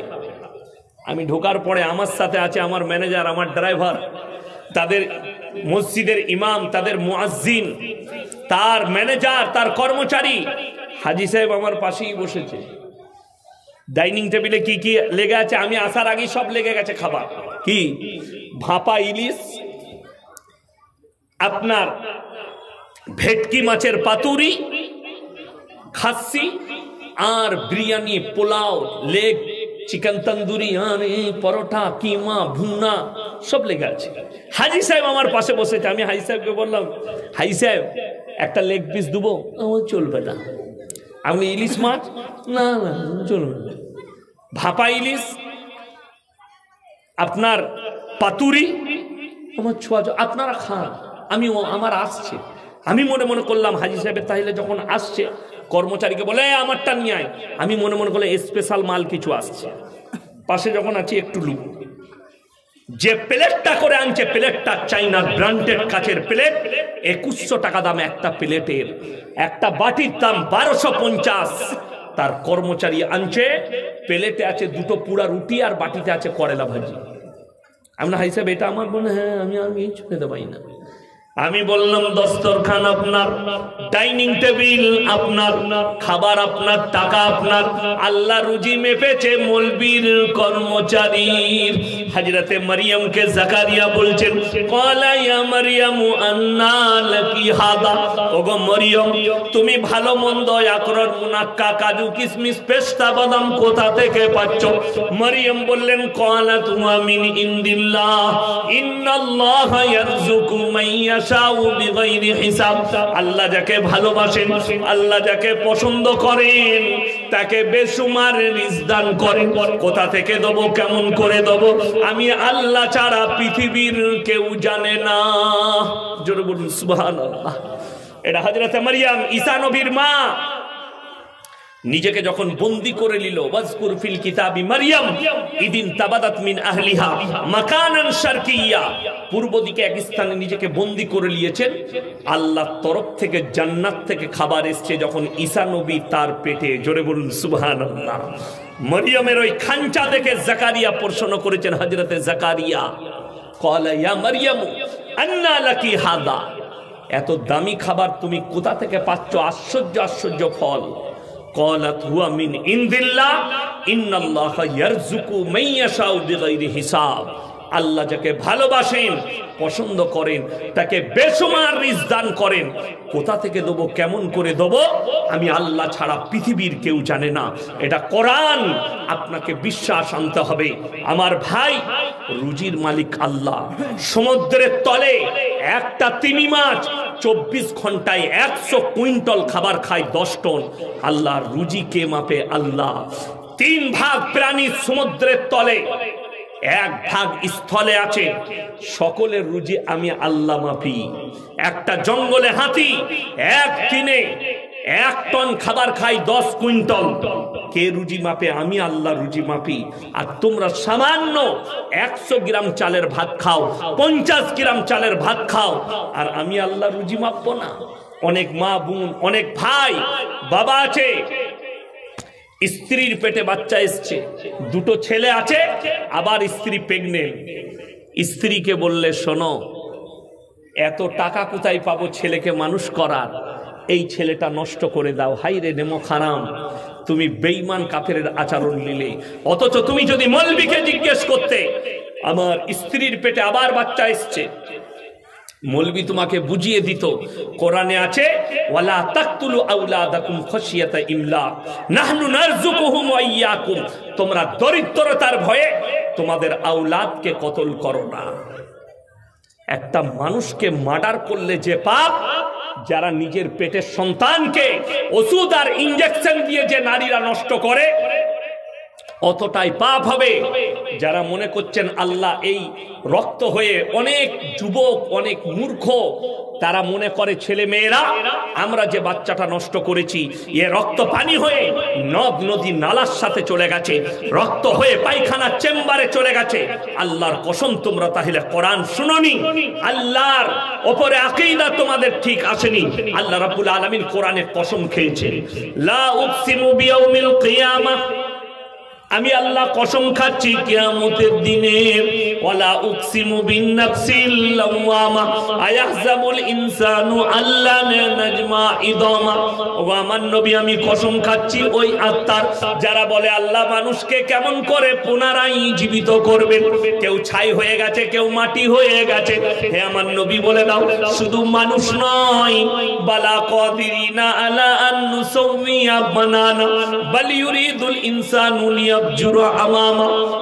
A: আমি ঢোকার পরে আমার সাথে আছে আমার ম্যানেজার, আমার ড্রাইভার, তাদের মসজিদের ইমাম, তাদের মুয়াজ্জিন, তার ম্যানেজার, তার কর্মচারী। হাজী সাহেব আমার পাশেই বসেছে। ডাইনিং টেবিলে কি কি লেগে আছে আমি আসার আগে সব লেগে গেছে খাবার। কি? ভাপা ইলিশ, আপনার ভেটকি মাছের পাতুরি, খাসি, আর বিরিয়ানি, পোলাও, লেগ, চিকেন তন্দুরি, পরোটা, কিমা, ভুনা সব লেগে আছে। হাজী সাহেব আমার পাশে বসেছে। আমি হাজী সাহেবকে বললাম, হাজী সাহেব একটা লেগ পিস দেবো? চলবে না। আমি ইলিশ মাছ? না না চলবে না। ভাপা ইলিশ, আপনার পাতুরি, আমার ছোঁয়া, আপনারা খান, আমার আসছে। আমি মনে মনে করলাম হাজী সাহেবের তাহলে যখন আসছে, কর্মচারীকে বলে আমারটা নিয়ে আয়। আমি মনে মনে করলাম স্পেশাল মাল কিছু আসছে। পাশে যখন আছি একটু লুক, যে প্লেটটা করে আনছে, প্লেটটা চাইনার ব্র্যান্ডেড কাচের প্লেট, 2100 টাকা দাম একটা প্লেটের। একটা বাটির দাম 1250। তার কর্মচারী আনছে, প্লেটে আছে 2টো পুরা রুটি আর বাটিতে আছে করেলা ভাজি। আমি না, হাই সাহেব এটা আমার মনে, হ্যাঁ আমি ছুঁয়ে দেবাই না। আমি বললাম দস্তরখান আপনার, ডাইনিং টেবিল আপনার, খাবার আপনার, টাকা আপনার। আল্লাহ রুজি মেপেছে মৌলবীর কর্মচারীর। হযরতে মারিয়ামকে জাকারিয়া বলছেন, ক্বালা ইয়া মারিয়ামু আন্না লাকি হাদা। ওগো মারিয়াম, তুমি ভালো মন্দ, আকরার, মুনাক্কা, কাজু, কিশমিশ, পেস্তা, বাদাম কোথা থেকে পাচ্ছ? মারিয়াম বললেন, ক্বালা তুমা মিন ইনদিল্লাহ, ইন্নাল্লাহা ইয়ারযুকু মান আল্লাহ যাকে ভালোবাসেন, আল্লাহ যাকে পছন্দ করেন, তাকে বেসুমার রিজক দান করেন। কোথা থেকে দেব, কেমন করে দেব, আমি আল্লাহ ছাড়া পৃথিবীর কেউ জানে না। জোরে বলুন সুবহানাল্লাহ। এটা হযরতে মারিয়াম, ঈসা নবীর মা, নিজেকে যখন বন্দী করে নিল। ওয়াজকুর ফিল কিতাবি মারিয়াম ইদিন তাবাদাত মিন আহলিহা মাকানান শারকিয়্যা। পূর্ব দিকে এক স্থানে নিজেকে বন্দী করে নিয়েছেন। আল্লাহর তরফ থেকে জান্নাত থেকে খাবার এসেছে যখন ঈসা নবী তার পেটে। জোরে বলুন সুবহানাল্লাহ। মারিয়ামের ওই খাঞ্চা দেখে জাকারিয়া প্রশ্ন করেছেন, হযরতে জাকারিয়া, ক্বালা ইয়া মারিয়াম আন্না লাকি হাদা, এত দামি খাবার তুমি কোথা থেকে পাচ্ছ? আশ্চর্য আশ্চর্য ফল। قالت هو من عند الله ان الله يرزق من يشاء بغير حساب। আল্লাহ যাকে ভালোবাসেন, পছন্দ করেন, তাকে বেসুমার রিজক দান করেন। কোথা থেকে দেবো, কেমন করে দেবো, আমি আল্লাহ ছাড়া পৃথিবীর কেউ জানে না। এটা কোরআন। আপনাকে বিশ্বাস আনতে হবে। আমার ভাই, রুজির মালিক আল্লাহ। সমুদ্রের তলে একটা তিমি মাছ 24 ঘন্টায় 100 কুইন্টাল খাবার খায়, 10 টন। আল্লাহর রুজি কে মাপে? আল্লাহ। 3 ভাগ প্রাণী সমুদ্রের তলে, 1 ভাগ স্থলে আছে। সকলের রুজি আমি আল্লাহ মাপি। একটা জঙ্গলে হাতি 1 দিনে 1 টন খাবার খায়, 10 কুইন্টাল। কে রুজি মাপে? আমি আল্লাহ রুজি মাপি। আর তোমরা সামান্য 100 গ্রাম চালের ভাত খাও, 50 গ্রাম চালের ভাত খাও, আর আমি আল্লাহ রুজি মাপবো না? অনেক মা বোন, অনেক ভাই বাবা আছে, স্ত্রীর পেটে বাচ্চা এসছে, 2টো ছেলে আছে, আবার স্ত্রী প্রেগনেন্ট। স্ত্রীকে বললে, শোনো, এত টাকা কোথায় পাবো ছেলেকে মানুষ করার? এই ছেলেটা নষ্ট করে দাও। হাই রে নেমো খারাম, তুমি বেঈমান কাফেরের আচরণ নিলে। অথচ তুমি যদি মৌলবীকে জিজ্ঞেস করতে, আমার স্ত্রীর পেটে আবার বাচ্চা এসছে, মৌলবি তোমাকে বুঝিয়ে দিত কোরআনে আছে ওয়ালা তাকতুলু আওলাদাকুম খাশিয়াতা ইমলাক নাহনু নারযুকুহুম ওয়া ইয়াকুম, তোমরা দরিদ্রতার ভয়ে তোমাদের আওলাদকে কতল করো না। একটা মানুষকে মার্ডার করলে যে পাপ, যারা নিজের পেটের সন্তানকে ওষুধ আর ইনজেকশন দিয়ে যে নারীরা নষ্ট করে অতটাই পাপ হবে। যারা মনে করছেন আল্লাহ এই রক্ত হয়ে, অনেক যুবক অনেক মূর্খ তারা মনে করে ছেলে মেয়েরা আমরা যে বাচ্চাটা নষ্ট করেছি এ রক্ত পানি হয়ে নদ নদী নালার সাথে চলে গেছে, রক্ত হয়ে পায়খানার চেম্বারে চলে গেছে। আল্লাহর কসম তোমরা তাহলে কোরআন শুনোনি, আল্লাহর উপরে আকীদা তোমাদের ঠিক আসেনি। আল্লাহ রাব্বুল আলামিন কোরআনে কসম খেয়েছেন লা উকসিমু বিয়াউমিল কিয়ামাহ, আমি আল্লাহ কসম খাচ্ছি কিয়ামতের দিনে, ওয়ালা উকসিমু বিন-নাফসিল লাওয়ামা আয়াহযাবুল ইনসানু আল্লা নাজমা ইদামা। ও আমার নবী আমি কসম খাচ্ছি ওই আত্মার যারা বলে আল্লাহ মানুষকে কেমন করে পুনরায় জীবিত করবেন, কেউ ছাই হয়ে গেছে কেউ মাটি হয়ে গেছে। হে আমার নবী বলে দাও শুধু মানুষ নয়, বালা কাদিরিনা আলা আন নুসাউমিয়া বানানা বাল ইউরিদুল ইনসানু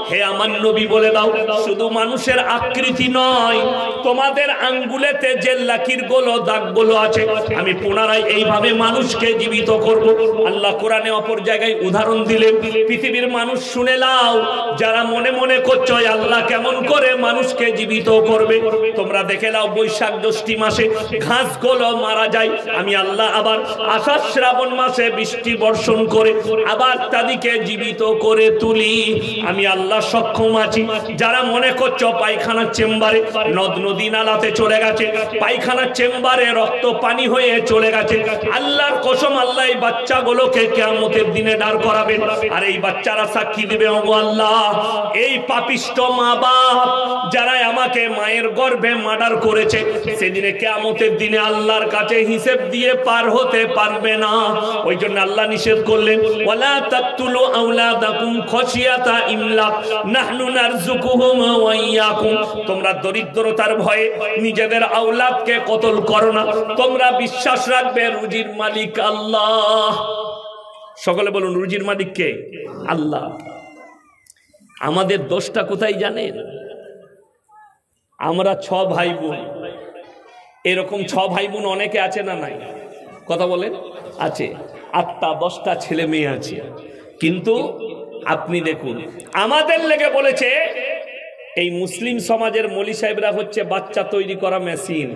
A: হে আমার নবী বলে দাও শুধু মানুষের আকৃতি নয়, তোমাদের আঙ্গুলেতে যে লাকির গুলো দাগ গুলো আছে আমি পুনরায় এইভাবে মানুষকে জীবিত করব। আল্লাহ কোরআনে অপর জায়গায় উদাহরণ দিলেন, পৃথিবীর মানুষ শুনে নাও যারা মনে মনে করছো আল্লাহ কেমন করে মানুষকে জীবিত করবে, তোমরা দেখে নাও বৈশাখ জ্যৈষ্ঠ মাসে ঘাস গুলো মারা যায়, আমি আল্লাহ আবার আষাঢ় শ্রাবণ মাসে বৃষ্টি বর্ষণ করে আবার তাদেরকে জীবিত করে তুলি। আমি আল্লাহ সক্ষম আছি। যারা মনে করছো পায়খানার চেম্বারে নদ নদী নালাতে চলে গেছে, পায়খানার চেম্বারে রক্ত পানি হয়ে চলে গেছে, আল্লাহর কসম আল্লাহ এই বাচ্চাগুলোকে কিয়ামতের দিনে দাঁড় করাবেন। আর এই বাচ্চারা সাক্ষী দিবে ওগো আল্লাহ এই পাপিষ্ট মা বাপ যারা আমাকে মায়ের গর্ভে মার্ডার করেছে, সেদিনে কিয়ামতের দিনে আল্লাহর কাছে হিসেব দিয়ে পার হতে পারবে না। ওই জন্য আল্লাহ নিষেধ করলেন ওয়ালা তাকতুলু আওলাদাকুম খাশিয়াতা ইমলাক নাহনু নারযুকুহুম ওয়া ইয়াকুম, তোমরা দরিদ্রতার ভয়ে নিজেদের আওলাদকে কতল করো না, তোমরা বিশ্বাস রাখবে রুজির মালিক আল্লাহ। সকলে বলুন রুজির মালিক কে? আল্লাহ। আমাদের দোষটা কোথায় জানেন? আমরা 6 ভাই বোন, এরকম 6 ভাই বোন অনেকে আছে না নাই? কথা বলেন আছে, 8টা 10টা ছেলে মেয়ে আছে, কিন্তু আপনি দেখুন আমাদের লেগে বলেছে এই মুসলিম সমাজের মৌলী সাহেবরা হচ্ছে বাচ্চা তৈরি করা মেশিন।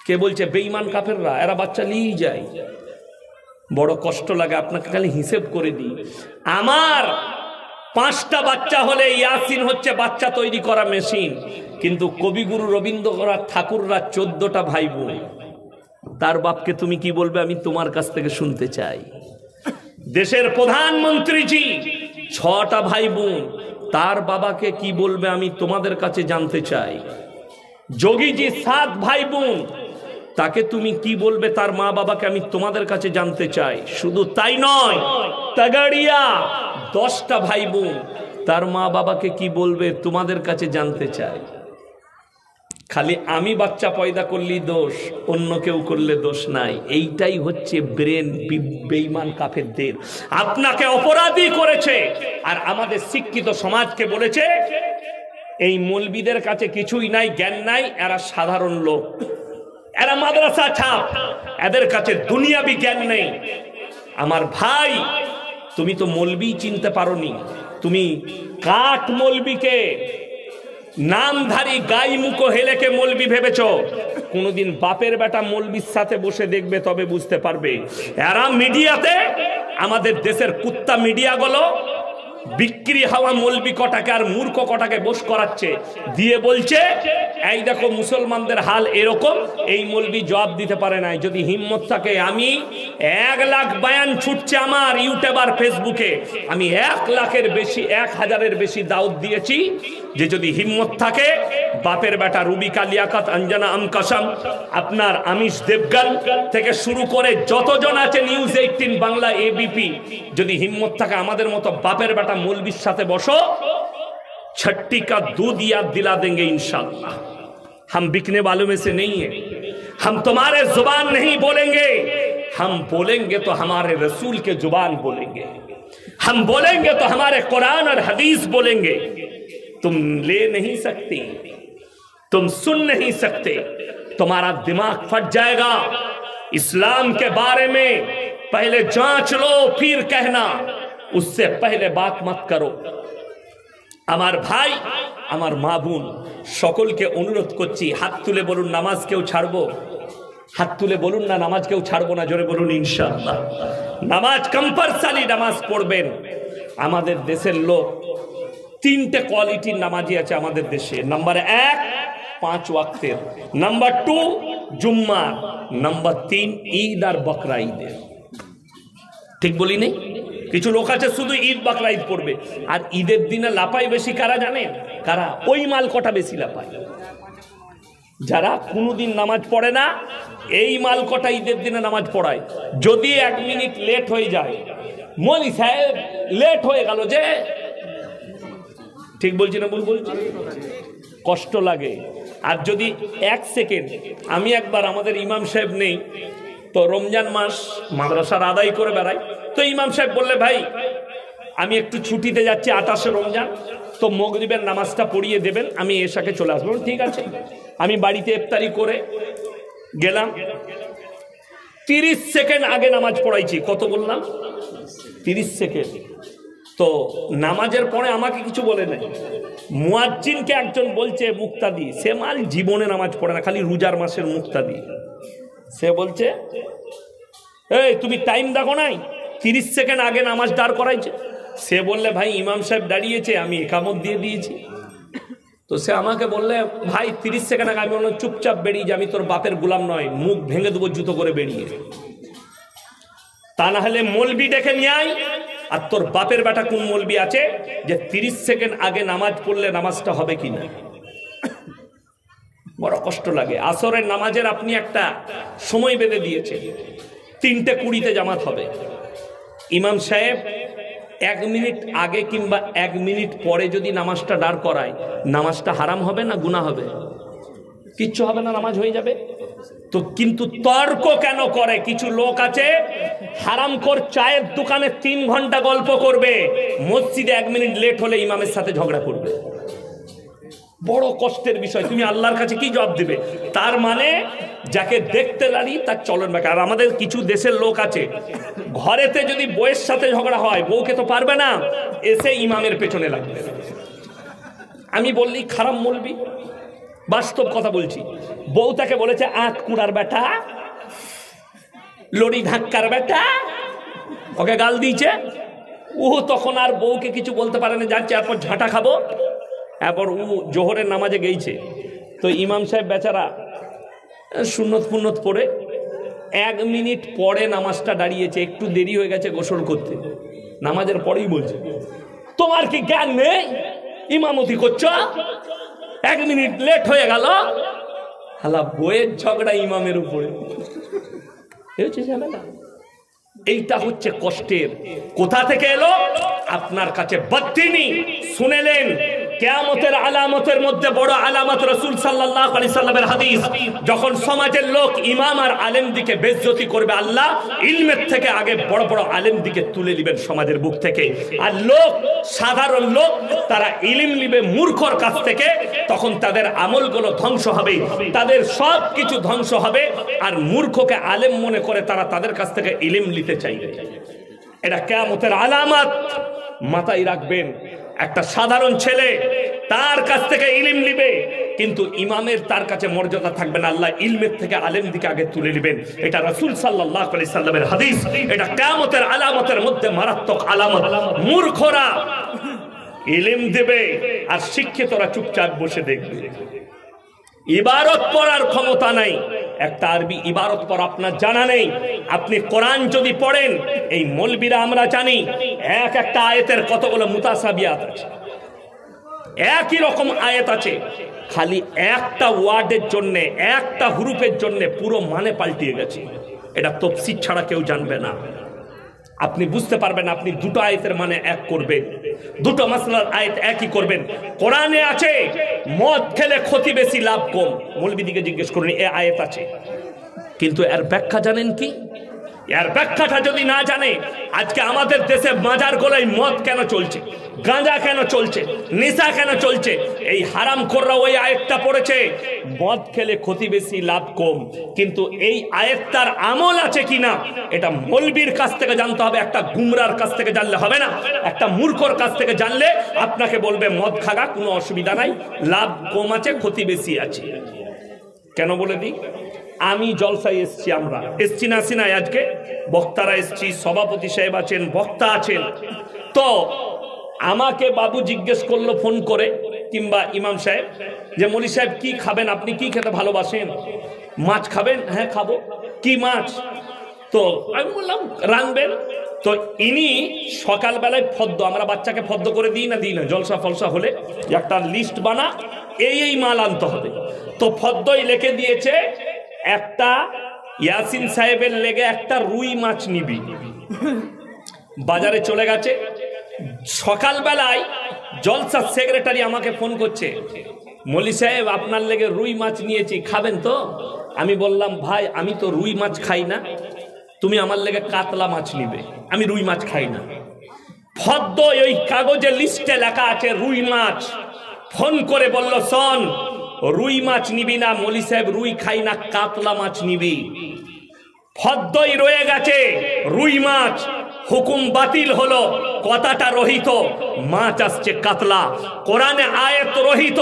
A: কে বলছে? বেঈমান কাফেররা, এরা বাচ্চা নিয়ে যায়। বড় কষ্ট লাগে, আপনাকে খালি হিসেব করে দিই, আমার 5টা বাচ্চা হলে ইয়াসিন হচ্ছে বাচ্চা তৈরি করা মেশিন, কিন্তু কবিগুরু রবীন্দ্রনাথ ঠাকুররা 14টা ভাই বোন, তার বাপকে তুমি কি বলবে আমি তোমার কাছ থেকে শুনতে চাই। দেশের প্রধানমন্ত্রীজি 6টা ভাই বোন, তার বাবাকে কি বলবে আমি তোমাদের কাছে জানতে চাই। যোগীজি 7 ভাই বোন, তাকে তুমি কি বলবে তার মা বাবাকে আমি তোমাদের কাছে জানতে চাই। শুধু তাই নয়, তাগাড়িয়া 10টা ভাই বোন, তার মা বাবাকে কি বলবে তোমাদের কাছে জানতে চাই। খালি আমি বাচ্চা পয়দা করলেই দোষ, অন্য কেউ করলে দোষ নাই। এইটাই হচ্ছে ব্রেন বেঈমান কাফেরদের, আপনাকে অপরাধী করেছে। আর আমাদের শিক্ষিত সমাজকে বলেছে এই মৌলবীদের কাছে কিছুই নাই, জ্ঞান নাই, এরা সাধারণ লোক, এরা মাদ্রাসা ছাপ, এদের কাছে দুনিয়াবি জ্ঞান নেই। আমার ভাই, তুমি তো মৌলবী চিনতে পারোনি, তুমি কাঠ মৌলবীকে, নামধারী গাই মুখো হেলেকে মৌলবী ভেবেছ। কোনদিন বাপের বেটা মৌলবীর সাথে বসে দেখবে, তবে বুঝতে পারবে। এরা মিডিয়াতে, আমাদের দেশের কুত্তা মিডিয়াগুলো বিক্রি হওয়া মৌলবী কটাকে আর মূর্খ কটাকে বস করাচ্ছে, দিয়ে বলছে এই দেখো মুসলমানদের হাল এরকম। এই মৌলবী জবাব দিতে পারে নাই। যদি হিম্মত থাকে, আমি 1 লাখ বয়ান ছুটছে আমার ইউটিউব আর ফেসবুকে, আমি 1 লাখের বেশি, 1000-এর বেশি দাওয়াত দিয়েছি, যে যদি হিম্মত থাকে বাপের বেটা রুবিকা লিয়াকত, অঞ্জনা আমকাসম, আপনার আমিষ দেবগন থেকে শুরু করে যতজন আছে নিউজ 18 বাংলা, এবিপি, যদি হিম্মত থাকে আমাদের মতো বাপের বেটা মৌলবীর সাথে বসো, छट्टी का दूध याद दिला देंगे इंशाअल्लाह। हम बिकने वालों में से नहीं है, हम तुम्हारे जुबान नहीं बोलेंगे, हम बोलेंगे तो हमारे रसूल के जुबान बोलेंगे, हम बोलेंगे तो हमारे कुरान और हदीस बोलेंगे। तुम ले नहीं सकती, तुम सुन नहीं सकते, तुम्हारा दिमाग फट जाएगा। इस्लाम के बारे में पहले जांच लो फिर कहना, उससे पहले बात मत करो। আমার ভাই, আমার মা বোন সকলকে অনুরোধ করছি, হাত তুলে বলুন নামাজ কেউ ছাড়বো? হাত তুলে বলুন না নামাজ কেউ ছাড়বো না, জোরে বলুন ইনশাআল্লাহ। নামাজ কম্পালসারি নামাজ পড়বেন। আমাদের দেশের লোক তিনটে কোয়ালিটির নামাজি আছে আমাদের দেশে। নাম্বার 1 5 ওয়াক্তের, নাম্বার 2 জুম্মা, নাম্বার 3 ঈদ আর বকরা ঈদের। ঠিক বলি নেই? কিছু লোক আছে শুধু ঈদ বকরা ঈদ পড়বে, আর ঈদের দিনে লাপাই বেশি কারা জানেন? কারা? ওই মাল কটা বেশি লাপায় যারা কোনোদিন নামাজ পড়ে না, এই মাল কটা ঈদের দিনে নামাজ পড়ায়। যদি 1 মিনিট লেট হয়ে যায়, মৌলভী সাহেব লেট হয়ে গেল যে, ঠিক বলছি না ভুল বলছি? কষ্ট লাগে। আর যদি 1 সেকেন্ড, আমি একবার আমাদের ইমাম সাহেব নেই তো রমজান মাস মাদ্রাসার আদায় করে বেড়াই, তো ইমাম সাহেব বললে ভাই আমি একটু ছুটিতে যাচ্ছি 28শে রমজান, তো মাগরিবের নামাজটা পড়িয়ে দেবেন, আমি এশাকে চলে আসবো। ঠিক আছে, আমি বাড়িতে ইফতারি করে গেলাম, 30 সেকেন্ড আগে নামাজ পড়াইছি। কত বললাম? 30 সেকেন্ড। তো নামাজের পরে আমাকে কিছু বলে নাই, মুয়াজ্জিনকে একজন বলছে মুক্তাদি, সে মাল জীবনে নামাজ পড়ে না, খালি রোজার মাসের মুক্তাদি। সে বলছে এই তুমি টাইম দেখো নাই, 30 সেকেন্ড আগে নামাজ দাঁড় করাইছে। সে বললে ভাই ইমাম সাহেব দাঁড়িয়েছে, আমি একামত দিয়ে দিয়েছি। তো সে আমাকে বললে ভাই 30 সেকেন্ড আগে। আমি বললাম চুপচাপ বেরিয়ে যে, আমি তোর বাপের গোলাম নয়, মুখ ভেঙে দেবো জুতো করে বেরিয়ে। তা না হলে মৌলবি ডেকে নিয়ে আয়, আর তোর বাপের বেটা কোন মৌলবি আছে যে 30 সেকেন্ড আগে নামাজ পড়লে নামাজটা হবে কিনা। বড় কষ্ট লাগে। আসরের নামাজের আপনি একটা সময় বেঁধে দিয়েছেন, 3:20 জামাত হবে। ইমাম সাহেব 1 মিনিট আগে কিংবা 1 মিনিট পরে যদি নামাজটা দাঁড় করায়, নামাজটা হারাম হবে না গুনাহ হবে? কিচ্ছু হবে না, নামাজ হয়ে যাবে। তো কিন্তু তর্ক কেন করে? কিছু লোক আছে হারামখোর, চায়ের দোকানে 3 ঘন্টা গল্প করবে, মসজিদে 1 মিনিট লেট হলে ইমামের সাথে ঝগড়া করবে। বড় কষ্টের বিষয়। তুমি আল্লাহর কাছে কি জবাব দিবে? তার মানে যাকে দেখতে লারি তার চলন বেকার। আর আমাদের কিছু দেশের লোক আছে, ঘরেতে যদি বউয়ের সাথে ঝগড়া হয়, বউকে তো পারবে না, এসে ইমামের পেছনে লাগবে। আমি বললি খারাপ মৌলবি, বাস্তব কথা বলছি। বউ তাকে বলেছে আট কুড়ার বেটা, লড়ি ধাক্কার বেটা, ওকে গাল দিয়েছে। ও তখন আর বউকে কিছু বলতে পারে না, যাচ্ছে এরপর ঝাঁটা খাবো। এরপর ও জোহরের নামাজে গেছে, তো ইমাম সাহেব বেচারা সুন্নত ফুন্নত পড়ে 1 মিনিট পরে নামাজটা দাঁড়িয়েছে, একটু দেরি হয়ে গেছে গোসল করতে। নামাজের পরেই বলছে তোমার কি জ্ঞান নেই, ইমামতি করছো, 1 মিনিট লেট হয়ে গেল। হালা বইয়ের ঝগড়া ইমামের উপরে। এইটা হচ্ছে কষ্টের। কোথা থেকে এলো? আপনার কাছে বদ্দিনী শুনেলেন। কিয়ামতের আলামতের মধ্যে বড় আলামত রাসূল সাল্লাল্লাহু আলাইহি সাল্লামের হাদিস, যখন সমাজের লোক ইমাম আর আলেম দিকে বেইজ্জতি করবে, আল্লাহ ইলমের থেকে আগে বড় বড় আলেম দিকে তুলে নেবেন সমাজের বুক থেকে। আর লোক, সাধারণ লোক, তারা ইলম নিবে মূর্খর কাছ থেকে, তখন তাদের আমলগুলো ধ্বংস হবে, তাদের সব কিছু ধ্বংস হবে। আর মূর্খকে আলেম মনে করে তারা তাদের কাছ থেকে ইলম নিতে চাইবে। এটা কিয়ামতের আলামত, মাথায় রাখবেন। একটা সাধারণ ছেলে তার কাছ থেকে ইলম নিবে, কিন্তু ইমামের তার কাছে মর্যাদা থাকবে না। আল্লাহ ইলমের থেকে আলেম দিকে আগে তুলে নেবেন। এটা রাসূল সাল্লাল্লাহু আলাইহি সাল্লামের হাদিস। এটা কিয়ামতের আলামতের মধ্যে মারাত্মক আলামত। মূর্খরা ইলম দেবে আর শিক্ষিতরা চুপচাপ বসে দেখবে। ইবারত পড়ার ক্ষমতা নাই, একটা আরবি ইবারত পড়া আপনার জানা নেই। আপনি কোরআন যদি পড়েন, এই মৌলবীরা আমরা জানি এক একটা আয়াতের কতগুলো মুতাসাবিয়াত আছে, একই রকম আয়াত আছে, খালি একটা ওয়ার্ডের জন্য, একটা হুরুফের জন্য পুরো মানে পাল্টিয়ে গেছে। এটা তাফসীর ছাড়া কেউ জানবে না। আপনি বুঝতে পারবেন, আপনি দুটো আয়াতের মানে এক করবেন, দুটো মাসলার আয়াত একই করবেন। কোরআনে আছে মদ খেলে ক্ষতি বেশি লাভ কম, মৌলবীদিকে জিজ্ঞেস করুন এ আয়াত আছে, কিন্তু এর ব্যাখ্যা জানেন কি? এর ব্যাখ্যাটা যদি না জানে, আজকে আমাদের দেশে মাজার গোলায় মদ কেন চলছে, গাঁজা কেন চলছে, নেশা কেন চলছে? এই হারাম খোররা ওই আয়াতটা পড়েছে মদ খেলে ক্ষতি বেশি লাভ কম, কিন্তু এই আয়াতটার আমল আছে কিনা এটা মৌলবীর কাছ থেকে জানতে হবে, একটা গুমরার কাছ থেকে জানলে হবে না। একটা মূর্খর কাছ থেকে জানলে আপনাকে বলবে মদ খাগা, কোনো অসুবিধা নাই, লাভ কম আছে, ক্ষতি বেশি আছে। কেন বলে দিই, আমি জলসায় এসছি, আমরা এসছি না আসি নাই, আজকে বক্তারা এসছি, সভাপতি সাহেব আছেন, বক্তা আছেন, তো আমাকে বাবু জিজ্ঞেস করলো ফোন করে কিংবা ইমাম সাহেব যে মৌলী সাহেব কি খাবেন, আপনি কি খেতে ভালোবাসেন? মাছ খাবেন? হ্যাঁ খাবো। কি মাছ? তো আমি বললাম রানবেন। তো ইনি সকালবেলায় ফদ্দ, আমরা বাচ্চাকে ফদ্দ করে দিই না জলসা ফলসা হলে একটা লিস্ট বানা, এই মাল আনতে হবে। তো ফদ্দই লিখে দিয়েছে একটা ইয়াসিন সাহেবের লেগে একটা রুই মাছ নিবি। বাজারে চলে গেছে। সকালবেলায় জলসার সেক্রেটারি আমাকে ফোন করছে, মৌলী সাহেব আপনার লেগে রুই মাছ নিয়েছি, খাবেন তো? আমি বললাম ভাই আমি তো রুই মাছ খাই না, তুমি আমার লেগে কাতলা মাছ নিবে, আমি রুই মাছ খাই না। ফদ্দ ওই কাগজে লিস্টে লেখা আছে রুই মাছ। ফোন করে বলল শোন, রুই মাছ নিবি না, মৌলী সাহেব রুই খাই না, কাতলা মাছ নিবি। ফদ্দই রয়ে গেছে রুই মাছ, হুকুম বাতিল হলো, কথাটা রহিত, মাছ আসছে কাতলা। কোরআনে আয়াত রহিত,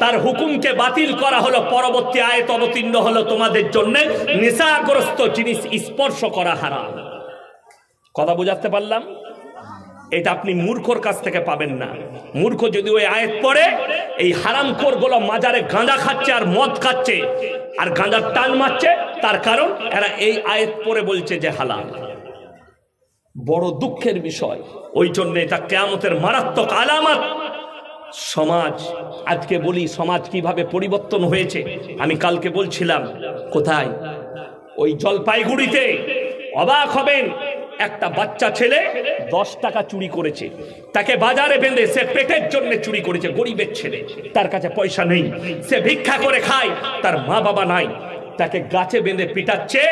A: তার হুকুমকে বাতিল করা হলো, পরবর্তী আয়াত অবতীর্ণ হলো তোমাদের জন্য নেশাগ্রস্ত জিনিস স্পর্শ করা হারাম। কথা বুঝাতে পারলাম? এটা আপনি মূর্খর কাছ থেকে পাবেন না। মূর্খ যদি ওই আয়াত পড়ে, এই হারামখোর গুলো মাজারে গাঁজা খাচ্ছে আর মদ খাচ্ছে আর গাঁজার টান মারছে, তার কারণ এরা এই আয়াত পড়ে বলছে যে হালাল। বড় দুঃখের বিষয়। ওই জন্য এটা কিয়ামতের মারাত্মক আলামত। সমাজ, আজকে বলি সমাজ কিভাবে পরিবর্তন হয়েছে। আমি কালকে বলছিলাম কোথায়, ওই জলপাইগুড়িতে, অবাক হবেন, একটা বাচ্চা ছেলে 10 টাকা চুরি করেছে, তাকে বাজারে বেঁধে, সে পেটের জন্য চুরি করেছে, গরিবের ছেলে, তার কাছে পয়সা নেই, সে ভিক্ষা করে খায়, তার মা বাবা নাই, তাকে গাছে বেঁধে পিটাচ্ছে।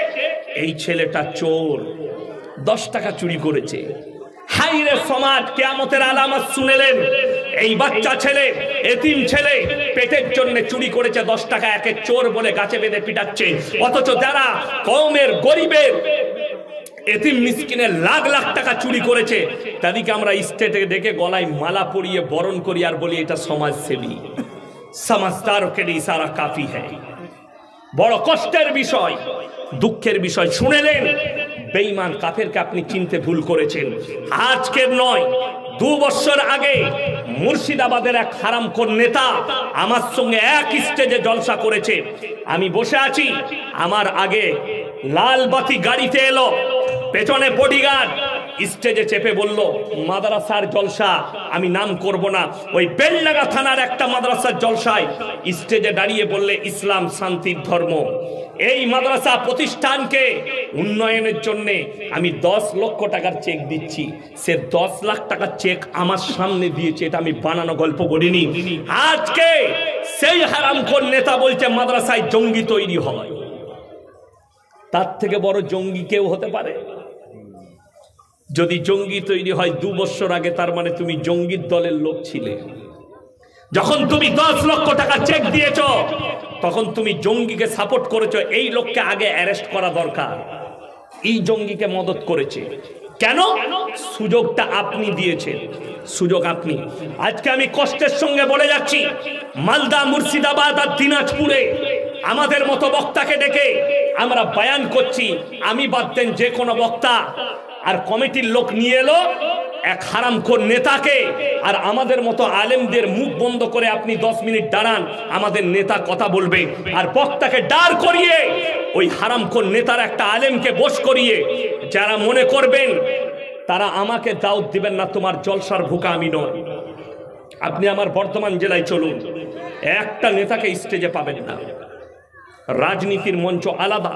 A: এই ছেলেটা চোর, 10 টাকা চুরি করেছে। হাইরে সমাজ, কিয়ামতের আলামত শুনেলেন। এই বাচ্চা ছেলে, এতিম ছেলে, পেটের জন্য চুরি করেছে 10 টাকা, একে চোর বলে গাছে বেঁধে পিটাচ্ছে। অথচ যারা কওমের গরিবের এতিম মিসকিনের লাখ লাখ টাকা চুরি করেছে, তাদেরকে আমরা স্টেটে ডেকে গলায় মালা পরিয়ে বরণ করি আর বলি এটা সমাজসেবী। সমাজদারও কে লিয়ে ইশারা কাফি হ্যায়। বড় কষ্টের বিষয়, দুঃখের বিষয়। শুনেলেন, বেঈমান কাফেরকে আপনি চিনতে ভুল করেছেন। আজকের নয়, 2 বছর আগে মুর্শিদাবাদের এক হারামখোর নেতা আমার সঙ্গে এক স্টেজে জলসা করেছে। আমি বসে আছি, আমার আগে লাল বাতি গাড়িতে এলো, পেছনে বডিগার্ড স্টেজে চেপে বলল মাদ্রাসার জলসা, আমি নাম করব না, ওই বেলডাঙ্গা থানার একটা মাদ্রাসার জলসায় স্টেজে দাঁড়িয়ে বললে ইসলাম শান্তির ধর্ম। এই মাদ্রাসা প্রতিষ্ঠানকে উন্নয়নের জন্য আমি 10 লক্ষ টাকার চেক দিচ্ছি। সে 10 লাখ টাকার চেক আমার সামনে দিয়েছে, এটা আমি বানানো গল্প বলিনি। আজকে সেই হারামখোর নেতা বলছে মাদ্রাসায় জঙ্গি তৈরি হয়। তার থেকে বড় জঙ্গি কেউ হতে পারে? যদি জঙ্গি তৈরি হয় 2 বছর আগে, তার মানে তুমি জঙ্গির দলের লোক ছিলে। যখন তুমি 10 লক্ষ টাকা চেক দিয়েছ, তখন তুমি জঙ্গিকে সাপোর্ট করেছো। এই লোককে আগে অ্যারেস্ট করা দরকার। এই জঙ্গিকে মদত করেছে কেন? সুযোগটা আপনি দিয়েছেন, সুযোগ আপনি। আজকে আমি কষ্টের সঙ্গে বলে যাচ্ছি, মালদা, মুর্শিদাবাদ আর দিনাজপুরে আমাদের মতো বক্তাকে ডেকে আমরা বয়ান করছি। আমি বাদ দেন যে কোনো বক্তা, আর কমিটির লোক নিয়ে এলো এক হারামখোর নেতাকে, আর আমাদের মতো আলেমদের মুখ বন্ধ করে আপনি 10 মিনিট দাঁড়ান, আমাদের নেতা কথা বলবে। আর বক্তাকে দাঁড় করিয়ে ওই হারামখোর নেতার একটা আলেমকে বশ করিয়ে, যারা মনে করবেন তারা আমাকে দাওয়াত দিবেন না, তোমার জলসার ভুকা আমি নয়। আপনি আমার বর্ধমান জেলায় চলুন, একটা নেতাকে স্টেজে পাবেন না। রাজনীতির মঞ্চ আলাদা,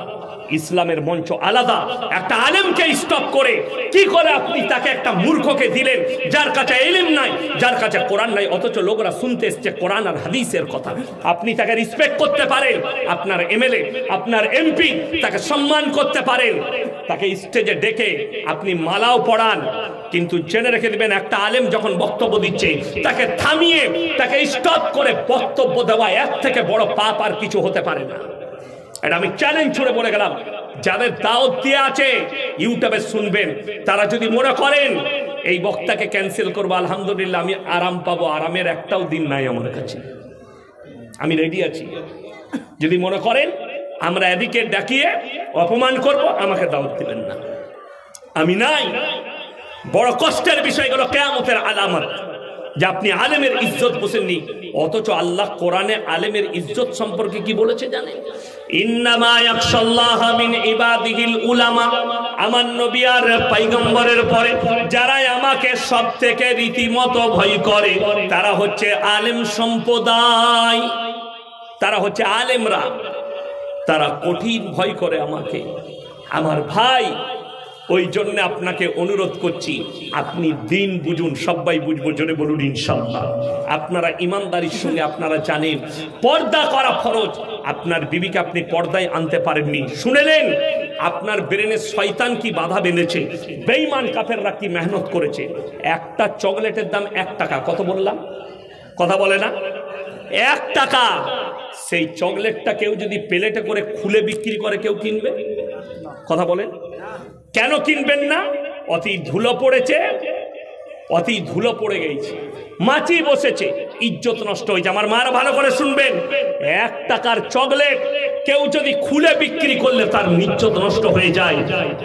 A: ইসলামের মঞ্চ আলাদা। একটা আলেমকে স্টপ করে কি করে আপনি তাকে একটা মূর্খকে দিলেন যার কাছে ইলম নাই, যার কাছে কোরআন নাই, অথচ লোকরা শুনতে এসছে কোরআন আর হাদিসের কথা। আপনি তাকে রিসপেক্ট করতে পারেন, আপনার এমএলএ, আপনার এমপি, তাকে সম্মান করতে পারেন, তাকে স্টেজে ডেকে আপনি মালাও পড়ান, কিন্তু জেনে রেখে দিবেন একটা আলেম যখন বক্তব্য দিচ্ছে তাকে থামিয়ে তাকে স্টপ করে বক্তব্য দেওয়া এর থেকে বড় পাপ আর কিছু হতে পারে না। এটা আমি চ্যালেঞ্জ ছুড়ে বলে গেলাম। যাদের দাওয়াত দিয়ে আছে ইউটিউবে শুনবেন, তারা যদি মনে করেন এই বক্তাকে ক্যান্সেল করবো, আলহামদুলিল্লাহ আমি আরাম পাবো, আরামের একটাও দিন নাই আমার কাছে, আমি রেডি আছি। যদি মনে করেন আমরা এদিকে ডাকিয়ে অপমান করব, আমাকে দাওয়াত দিবেন না, আমি নাই। বড় কষ্টের বিষয়গুলো কিয়ামতের আলামত যে আপনি আলেমের ইজ্জত বুঝেননি, অথচ আল্লাহ কোরআনে আলেমের ইজ্জত সম্পর্কে কি বলেছে জানেন? ইন্নামা ইয়াখশাল্লাহা মিন ইবাদিহিল উলামা। আমার নবী আর পয়গম্বরের পরে যারা আমাকে সবথেকে রীতিমতো ভয় করে তারা হচ্ছে আলেম সম্প্রদায়, তারা হচ্ছে আলেমরা, তারা কঠিন ভয় করে আমাকে। আমার ভাই, ওই জন্য আপনাকে অনুরোধ করছি, আপনি দিন বুঝুন, সবাই বুঝবো, জোরে বলুন ইনশাআল্লাহ। আপনারা ইমানদারির সঙ্গে আপনারা জানেন পর্দা করা ফরজ। আপনার বিবিকে আপনি পর্দায় আনতে পারেননি, শুনেলেন আপনার ব্রেনে শয়তান কি বাধা বেঁধেছে, বেঈমান কাফেররা কি মেহনত করেছে। একটা চকলেটের দাম 1 টাকা, কত বললাম? কথা বলে না? 1 টাকা। সেই চকলেটটা কেউ যদি প্লেটে করে খুলে বিক্রি করে কেউ কিনবে? কথা বলেন, কেন কিনবেন না? অতি ধুলো পড়েছে, অতি ধুলো পড়ে গেছে, মাছি বসেছে, ইজ্জত নষ্ট হয়েছে। আমার মারা ভালো করে শুনবেন, 1 টাকার চকলেট কেউ যদি খুলে বিক্রি করলে তার ইজ্জত নষ্ট হয়ে যায়।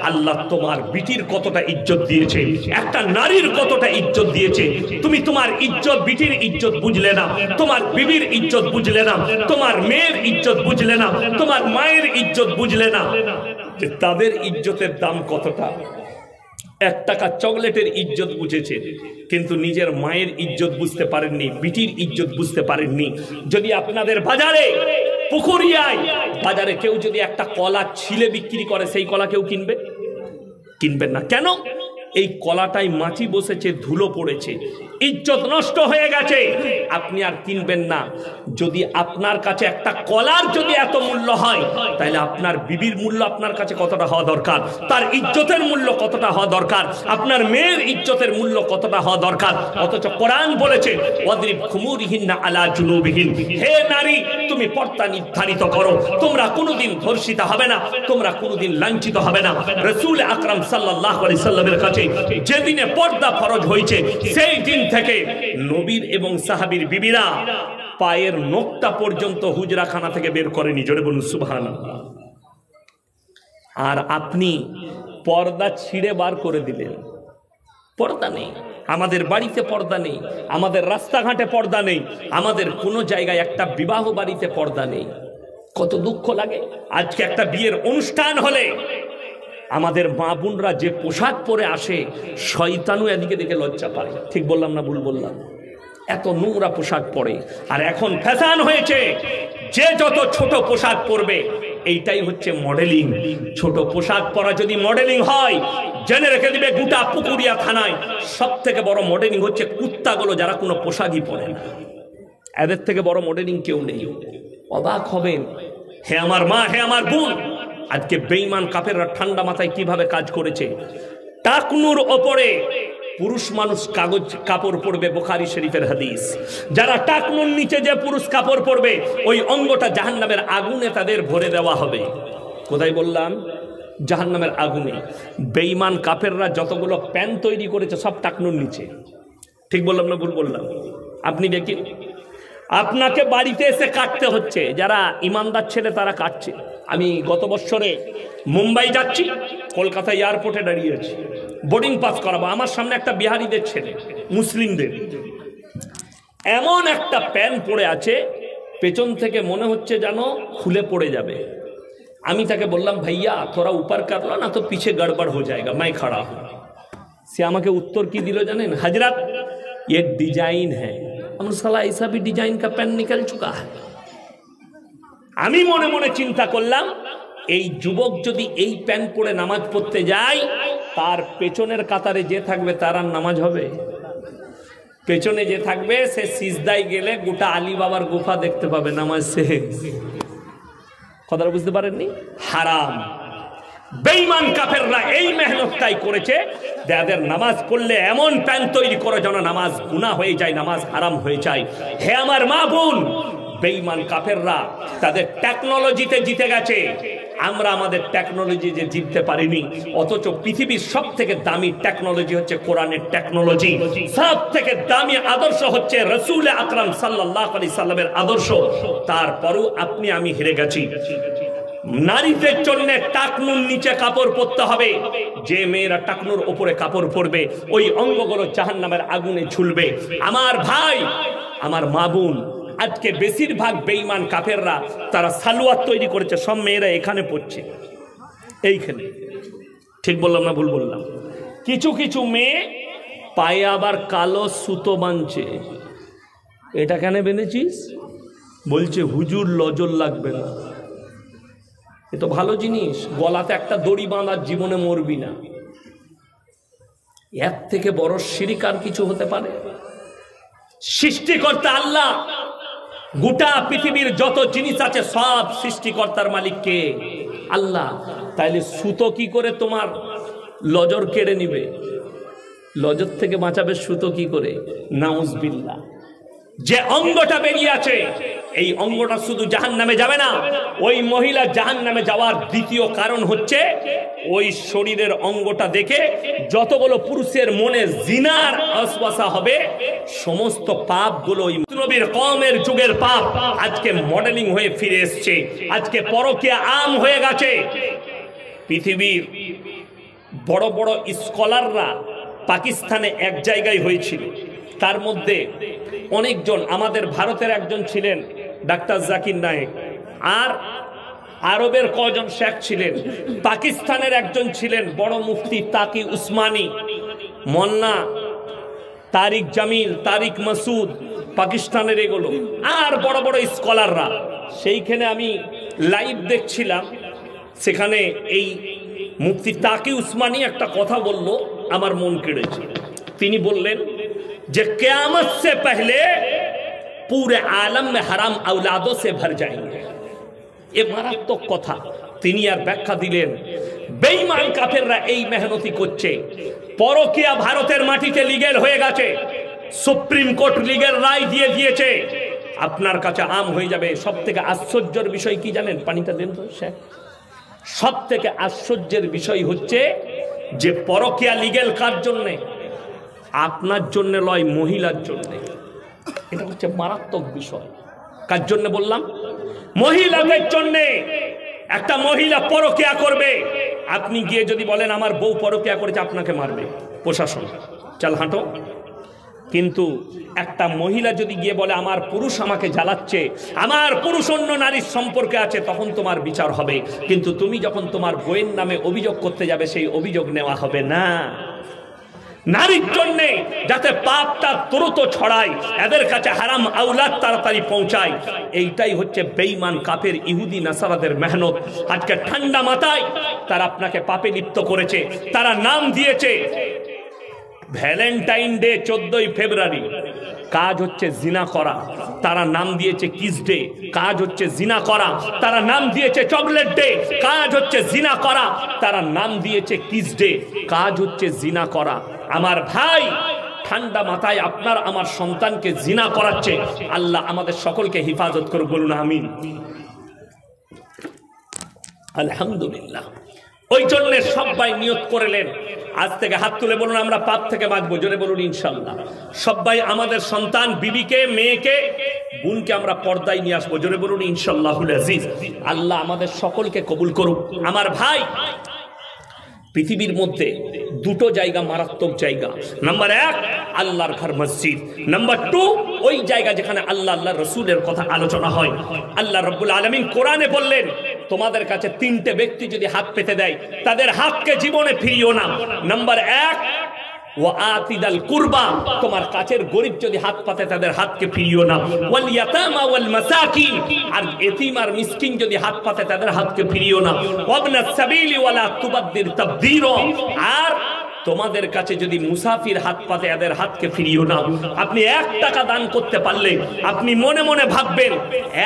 A: আল্লাহ তোমার বিটির কতটা ইজ্জত দিয়েছে, একটা নারীর কতটা ইজ্জত দিয়েছে, তুমি তোমার ইজ্জত, বিটির ইজ্জত বুঝলে না, তোমার বিবির ইজ্জত বুঝলে না, তোমার মেয়ের ইজ্জত বুঝলে না, তোমার মায়ের ইজ্জত বুঝলে না, যে তাদের ইজ্জতের দাম কতটা। 1 টাকা চকলেটের ইজ্জত বুঝেছে, কিন্তু নিজের মায়ের ইজ্জত বুঝতে পারেননি, বিটির ইজ্জত বুঝতে পারেননি। যদি আপনাদের বাজারে, পুকুরিয়ায় বাজারে কেউ যদি একটা কলা ছিলে বিক্রি করে, সেই কলা কেউ কিনবে? কিনবেন না। কেন? এই কলাটাই মাছি বসেছে, ধুলো পড়েছে, ইজ্জত নষ্ট হয়ে গেছে, আপনি আর কিনবেন না। যদি আপনার কাছে একটা কলার যদি এত মূল্য হয়, তাহলে আপনার বিবির মূল্য আপনার কাছে কতটা হওয়া দরকার, তার ইজ্জতের মূল্য কতটা হওয়া দরকার, আপনার মেয়ের ইজ্জতের মূল্য কতটা হওয়া দরকার। অথচ কোরআন বলেছে ওয়াদরিব খুমুরিহিন্না আলা জুনুবিহিন, হে নারী তুমি পর্দা নির্ধারিত করো, তোমরা কোনোদিন ধর্ষিতা হবে না, তোমরা কোনোদিন লাঞ্ছিত হবে না। রাসূল আকরাম সাল্লাল্লাহু আলাইহি সাল্লামের কাছে যেদিনে পর্দা ফরজ হয়েছে, সেই দিন থেকে নবীর এবং সাহাবীর বিবিরা পায়ের নখটা পর্যন্ত হুজরাখানা থেকে বের করেনি, জোরে বলুন সুবহানাল্লাহ। আর আপনি পর্দা ছিঁড়ে বার করে দিলেন, পর্দা নেই, আমাদের বাড়িতে পর্দা নেই, আমাদের রাস্তাঘাটে পর্দা নেই, আমাদের কোনো জায়গায় একটা বিবাহ বাড়িতে পর্দা নেই। কত দুঃখ লাগে। আজকে একটা বিয়ের অনুষ্ঠান হলে আমাদের মা বোনরা যে পোশাক পরে আসে, শয়তানও এদিকে দেখে লজ্জা পায়। ঠিক বললাম না ভুল বললাম? এত নোংরা পোশাক পরে। আর এখন ফ্যাশন হয়েছে, যে যত ছোট পোশাক পরবে এইটাই হচ্ছে মডেলিং। ছোট পোশাক পরা যদি মডেলিং হয়, জেনে রেখে দিবে গোটা পুকুরিয়া থানায় সব থেকে বড় মডেলিং হচ্ছে কুত্তাগুলো, যারা কোনো পোশাকই পরে না। এদের থেকে বড় মডেলিং কেউ নেই। অবাক হবেন, হে আমার মা, হে আমার বোন, আজকে বেঈমান কাফেররা ঠান্ডা মাথায় কিভাবে কাজ করেছে। টাকনুর ওপরে পুরুষ মানুষ কাগজ কাপড় পরবে, বুখারী শরীফের হাদিস। যারা টাকনুর নিচে যে পুরুষ কাপড় পরবে, ওই অঙ্গটা জাহান্নামের আগুনে তাদের ভরে দেওয়া হবে। কোথায় বললাম? জাহান্নামের আগুনে। বেঈমান কাফেররা যতগুলো প্যান্ট তৈরি করেছে সব টাকনুর নিচে। ঠিক বললাম না ভুল বললাম? আপনি দেখেন, আপনাকে বাড়িতে এসে কাটতে হচ্ছে। যারা ইমানদার ছেলে তারা কাটছে। আমি গত বছরে মুম্বাই যাচ্ছি, কলকাতা এয়ারপোর্টে দাঁড়িয়ে আছি, বোর্ডিং পাস করাবো। আমার সামনে একটা বিহারিদের ছেলে, মুসলিমদের, এমন একটা প্যান্ট পরে আছে, পেছন থেকে মনে হচ্ছে যেন খুলে পড়ে যাবে। আমি তাকে বললাম, ভাইয়া থোড়া উপর কর লো না তো পিছে গড়বড় হয়ে যায়গা, मैं खड़ा हूं। সে আমাকে উত্তর কি দিল জানেন? हजरत ये डिजाइन है। हम साला ऐसा भी डिजाइन का पेन निकल चुका है। আমি মনে মনে চিন্তা করলাম, এই যুবক যদি এই প্যান্ট পরে নামাজ পড়তে যায়, তার পেছনের কাতারে যে থাকবে তার আর নামাজ হবে? পেছনে যে থাকবে সে সিজদায় গেলে গোটা আলী বাবার গুফা দেখতে পাবে, নামাজ শেষ। কথাটা বুঝতে পারেননি? হারাম। বেঈমান কাফেররা এই মেহনতটাই করেছে, যাদের নামাজ পড়লে এমন প্যান্ট তৈরি করে যেন নামাজ গুনাহ হয়ে যায়, নামাজ হারাম হয়ে যায়। হে আমার মা বোন, বেঈমান কাফেররা তাদের টেকনোলজিতে জিতে গেছে, আমরা আমাদের টেকনোলজি যে জিততে পারিনি। অথচ পৃথিবীর সব থেকে দামি টেকনোলজি হচ্ছে কোরআনের টেকনোলজি, সব থেকে দামি আদর্শ হচ্ছে রাসূল আকরাম সাল্লাল্লাহু আলাইহি সাল্লামের আদর্শ। তারপরও আপনি আমি হেরে গেছি। নারীদের জন্য টাকনুর নিচে কাপড় পরতে হবে। যে মেয়েরা টাকনুর উপরে কাপড় পরবে, ওই অঙ্গগুলো জাহান্নামের আগুনে ঝুলবে। আমার ভাই, আমার মা বোন, আজকে বেশিরভাগ বেঈমান কাফেররা তারা সালোয়ার তৈরি করেছে, সব মেয়েরা এখানে পড়ছে, এইখানে। ঠিক বললাম না ভুল বললাম? কিছু কিছু মেয়ে পায়ে আবার কালো সুতো বাঁধছে। এটা কেন বেঁধেছিস? বলছে হুজুর লজর লাগবে না। এ তো ভালো জিনিস, গলাতে একটা দড়ি বাঁধার, জীবনে মরবি না। এর থেকে বড় শিরক আর কিছু হতে পারে? সৃষ্টিকর্তা আল্লাহ, গোটা পৃথিবীর যত জিনিস আছে সব সৃষ্টিকর্তার মালিক কে? আল্লাহ। তাইলে সুতো কি করে তোমার লজর কেড়ে নিবে? লজর থেকে বাঁচাবে সুতো কি করে? নাউজুবিল্লাহ। যে অঙ্গটা বেরিয়ে আছে, এই অঙ্গটা শুধু জাহান্নামে যাবে না, ওই মহিলা জাহান্নামে যাওয়ার দ্বিতীয় কারণ হচ্ছে ওই শরীরের অঙ্গটা দেখে যতগুলো পুরুষের মনে জিনার ওয়াসওয়াসা হবে, সমস্ত পাপগুলো ওই নবীর কওমের যুগের পাপ আজকে মডেলিং হয়ে ফিরে এসছে। আজকে পরকীয়া আম হয়ে গেছে। পৃথিবীর বড় বড় স্কলাররা পাকিস্তানে এক জায়গায় হয়েছিল, তার মধ্যে অনেকজন, আমাদের ভারতের একজন ছিলেন ডাক্তার জাকির নায়েক, আর আরবের কয়জন শেখ ছিলেন, পাকিস্তানের একজন ছিলেন বড় মুফতি তাকি উসমানী, মোল্লা তারিক জামিল, তারিক মাসুদ, পাকিস্তানের এগুলো, আর বড় বড় স্কলাররা। সেইখানে আমি লাইভ দেখছিলাম, সেখানে এই মুফতি তাকি উসমানী একটা কথা বলল, আমার মন কেড়েছে। তিনি বললেন যে কিয়ামত से पहले पूरे आलम में हराम औलादों से भर जाएंगे। এ মারাত্মক কথা। তিনি আর ব্যাখ্যা দিলেন, বেঈমান কাফেররা এই মেহনতি করছে, পরকীয়া ভারতের মাটিতে লিগ্যাল হয়ে গেছে, সুপ্রিম কোর্ট লিগ্যাল রায় দিয়ে দিয়েছে, আপনার কাছে আম হয়ে যাবে। সব থেকে আশ্চর্যের বিষয় কি জানেন? পানিটা দেন তো শেখ। সব থেকে আশ্চর্যের বিষয় হচ্ছে যে পরকীয়া লিগ্যাল কার জন্যে? আপনার জন্য লয়, মহিলার জন্য। এটা হচ্ছে মারাত্মক বিষয়। কার জন্য বললাম? মহিলাদের জন্য। একটা মহিলা পরকীয়া করবে, আপনি গিয়ে যদি বলেন আমার বউ পরকীয়া করেছে, আপনাকে মারবে প্রশাসন, চল হাঁটো। কিন্তু একটা মহিলা যদি গিয়ে বলে আমার পুরুষ আমাকে জ্বালাচ্ছে, আমার পুরুষ অন্য নারীর সম্পর্কে আছে, তখন তোমার বিচার হবে। কিন্তু তুমি যখন তোমার বউয়ের নামে অভিযোগ করতে যাবে, সেই অভিযোগ নেওয়া হবে না। নারীর জন্য যাতে পাপটা দ্রুত ছড়ায়, এদের কাছে হারাম আওলাদ তাড়াতাড়ি পৌঁছায়, এইটাই হচ্ছে বেঈমান কাফের ইহুদি নাসারাদের মেহনত। আজকে ঠান্ডা মাথায় তারা আপনাকে পাপে লিপ্ত করেছে। তারা নাম দিয়েছে ভ্যালেন্টাইন ডে 14ই ফেব্রুয়ারি, কাজ হচ্ছে জিনা করা। তারা নাম দিয়েছে কিস ডে, কাজ হচ্ছে জিনা করা। তারা নাম দিয়েছে চকলেট ডে, কাজ হচ্ছে জিনা করা। তারা নাম দিয়েছে কিস ডে, কাজ হচ্ছে জিনা করা। আমার ভাই, ঠান্ডা মাথায় আপনার আমার সন্তানকে জিনা করাচ্ছে। আল্লাহ আমাদের সকলকে হেফাজত করুক, বলুন আমিন। আলহামদুলিল্লাহ। ওই জন্য সবাই নিয়ত করলেন, আজ থেকে হাত তুলে বলুন আমরা পাপ থেকে বাঁচবো, জোরে বলুন ইনশাআল্লাহ। সবাই আমাদের সন্তান, বিবিকে, মেয়েকে, বোনকে আমরা পর্দায় নিয়ে আসবো, জোরে বলুন ইনশাআল্লাহুল আজিজ। আল্লাহ আমাদের সকলকে কবুল করুক। আমার ভাই, পৃথিবীর মধ্যে দুটো জায়গা মারাত্মক জায়গা। নাম্বার 1 আল্লাহর ঘর মসজিদ, নাম্বার 2 ওই জায়গা যেখানে আল্লাহ আল্লাহর রাসূলের কথা আলোচনা হয়। আল্লাহ রাব্বুল আলামিন কোরআনে বললেন, তোমাদের কাছে 3টে ব্যক্তি যদি হাত পেতে দেয়, তাদের হাতকে জীবনে ফিরিও না। নাম্বার 1 ওয়া আতিদাল কুরবা, তোমার কাছের গরিব যদি হাত পাতে তাদের হাতকে ফিরিও না। ওয়াল ইয়াতামা ওয়াল মাসাকিন, আর এতিম আর মিসকিন যদি হাত পাতে তাদের হাতকে ফিরিও না। ওয়াবনাস সাবিলি ওয়ালা তুবাদদির তাবদীরা, আর তোমাদের কাছে যদি মুসাফির হাত পাতে এদের হাতকে ফিরিও না। আপনি 1 টাকা দান করতে পারলে আপনি মনে মনে ভাববেন,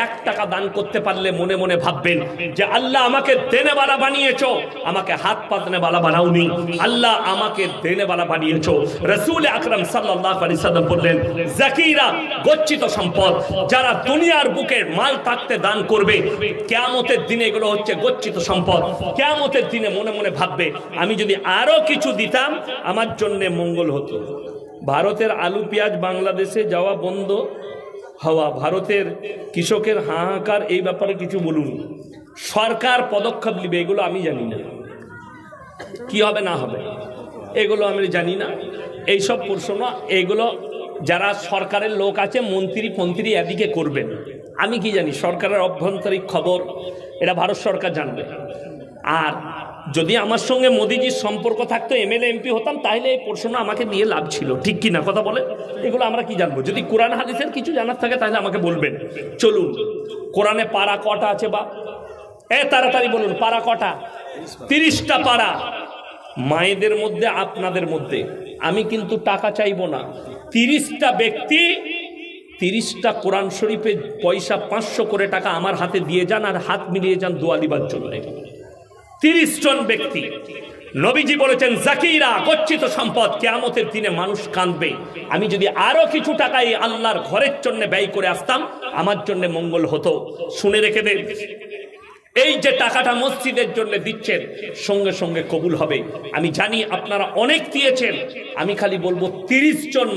A: 1 টাকা দান করতে পারলে মনে মনে ভাববেন যে আল্লাহ আমাকে দেনেওয়ালা বানিয়েছো, আমাকে হাত পাতনেওয়ালা বানাওনি। আল্লাহ আমাকে দেনেওয়ালা বানিয়েছো। রাসূল আকরাম সাল্লাল্লাহু আলাইহি সাল্লাম বললেন, যাকিরা গচ্ছিত সম্পদ, যারা দুনিয়ার বুকে মাল থাকতে দান করবে, কিয়ামতের দিনে এগুলো হচ্ছে গচ্ছিত সম্পদ। কিয়ামতের দিনে মনে মনে ভাববে আমি যদি আরো কিছু দিতাম আমার জন্য মঙ্গল হতো। ভারতের আলু পেঁয়াজ বাংলাদেশে যাওয়া বন্ধ হওয়া, ভারতের কৃষকের হাহাকার, এই ব্যাপারে কিছু বলুন। সরকার পদক্ষেপ নেবে, এগুলো আমি জানি না কি হবে না হবে, এগুলো আমি জানি না। এইসব প্রশ্ন এগুলো যারা সরকারের লোক আছে, মন্ত্রী এদিকে করবেন, আমি কি জানি। সরকারের অভ্যন্তরীণ খবর এটা ভারত সরকার জানবে। আর যদি আমার সঙ্গে মোদিজির সম্পর্ক থাকতো, এমএলএ এমপি হতাম, তাহলে এই প্রশ্ন আমাকে দিয়ে লাভ ছিল, ঠিক কি না কথা বলে? এগুলো আমরা কি জানবো? যদি কোরআন হাদিসের কিছু জানার থাকে তাহলে আমাকে বলবেন। চলুন, কোরআনে পারা কটা আছে বা তাড়াতাড়ি বলুন, পারা কটা? 30টা পারা। মায়েদের মধ্যে আপনাদের মধ্যে আমি কিন্তু টাকা চাইবো না। 30টা ব্যক্তি 30টা কোরআন শরীফে পয়সা 500 করে টাকা আমার হাতে দিয়ে যান, আর হাত মিলিয়ে যান দোয়া দিবার জন্য। 30 জন ব্যক্তি। নবীজি বলেছেন যাকিরা গচ্ছিত সম্পদ, কিয়ামতের দিনে মানুষ কাঁদবে। আমি যদি আরো কিছু টাকা এই আল্লাহর ঘরের জন্য ব্যয় করে আসতাম আমার জন্য মঙ্গল হতো। শুনে রেখে দেন, এই যে টাকাটা মসজিদের জন্য দিচ্ছেন সঙ্গে সঙ্গে কবুল হবে। আমি জানি আপনারা অনেক দিয়েছেন, আমি খালি বলবো 30 জন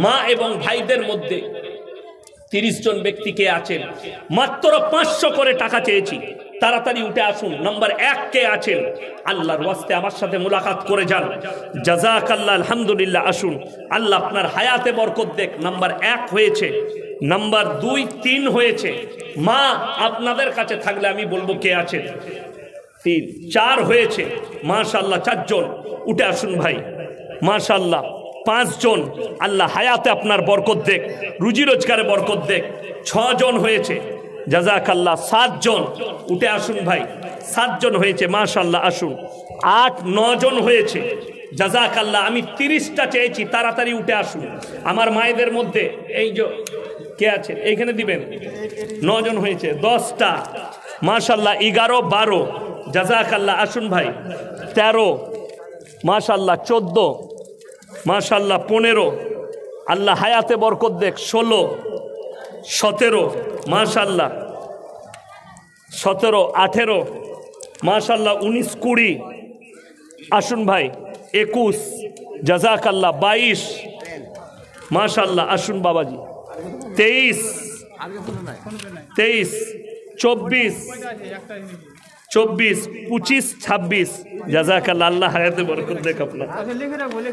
A: মা এবং ভাইদের মধ্যে 30 জন ব্যক্তি কে আছেন, মাত্র 500 করে টাকা চেয়েছি, তাড়াতাড়ি উঠে আসুন। নাম্বার 1 কে আছেন? আল্লাহর ওয়াস্তে আমার সাথে মুলাকাত করে যান। জাযাকাল্লাহ, আলহামদুলিল্লাহ। আসুন, আল্লাহ আপনার হায়াতে বরকত দেখ। নাম্বার 1 হয়েছে, নাম্বার 2, 3 হয়েছে। মা আপনাদের কাছে থাকলে আমি বলবো কে আছেন? 3, 4 হয়েছে। মাশাআল্লাহ, 4 জন উঠে আসুন ভাই। মাশাআল্লাহ, 5 জন। আল্লাহ হায়াতে আপনার বরকত দেখ, রুজি রোজগারে বরকত দেখ। 6 জন হয়েছে। জাযাকাল্লাহ। 7 জন উঠে আসুন ভাই। 7 জন হয়েছে, মাশাআল্লাহ। আসুন। 8, 9 জন হয়েছে। জাযাকাল্লাহ। আমি 30টা চেয়েছি, তাড়াতাড়ি উঠে আসুন। আমার মায়েদের মধ্যে এই যে কে আছেন এইখানে দিবেন। 9 জন হয়েছে। 10টা, মাশাআল্লাহ। 11, 12, জাযাকাল্লাহ। আসুন ভাই। 13, মাশাআল্লাহ। 14, মাশাআল্লাহ। 15, আল্লাহ হায়াতে বরকত দেখ। 16, 17, মাশাআল্লাহ। 17, 18, মাশাআল্লাহ। 19, 20, আসুন ভাই। 21, জাযাকাল্লাহ। 22, মাশাআল্লাহ। আসুন বাবাজি। 23, 24, 25, 26, জাযাকাল্লাহ। আল্লাহ হায়াতে বরকত দেখ আপনার।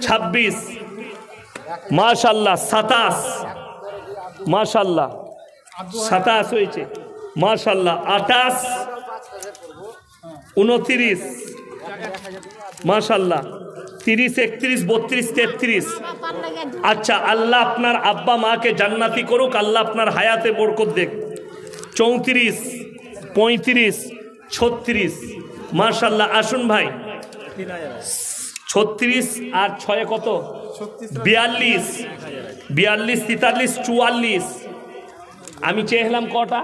A: 26, মাশাআল্লাহ। 27, মাশাআল্লাহ। 27 হয়েছে, মাশাআল্লাহ। 28, 29, মাশাআল্লাহ। 30, 31, 32, 33। আচ্ছা, আল্লাহ আপনার আব্বা মাকে জান্নাতি করুক, আল্লাহ আপনার হায়াতে বরকত দেখ। 34, 35, 36, মাশাআল্লাহ। আসুন ভাই। 36 আর 6 কত? 42, 43, 43, 44। আমি চেয়েছিলাম কটা?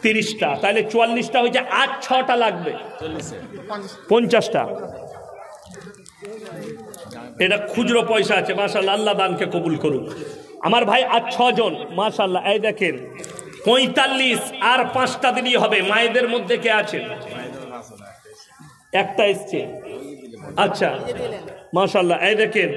A: 30টা। তাহলে 44টা হয়েছে। 8, 6টা লাগবে, 50টা। এটা খুচরো পয়সা আছে, মাশাআল্লাহ। আল্লাহ দানকে কবুল করুক। আমার ভাই আর 6 জন, মাশাআল্লাহ। এই দেখেন 45 আর 5টা দিলেই হবে। মায়েদের মধ্যে কে আছেন? একটা এসছে। আচ্ছা, মাশাআল্লাহ। এই দেখেন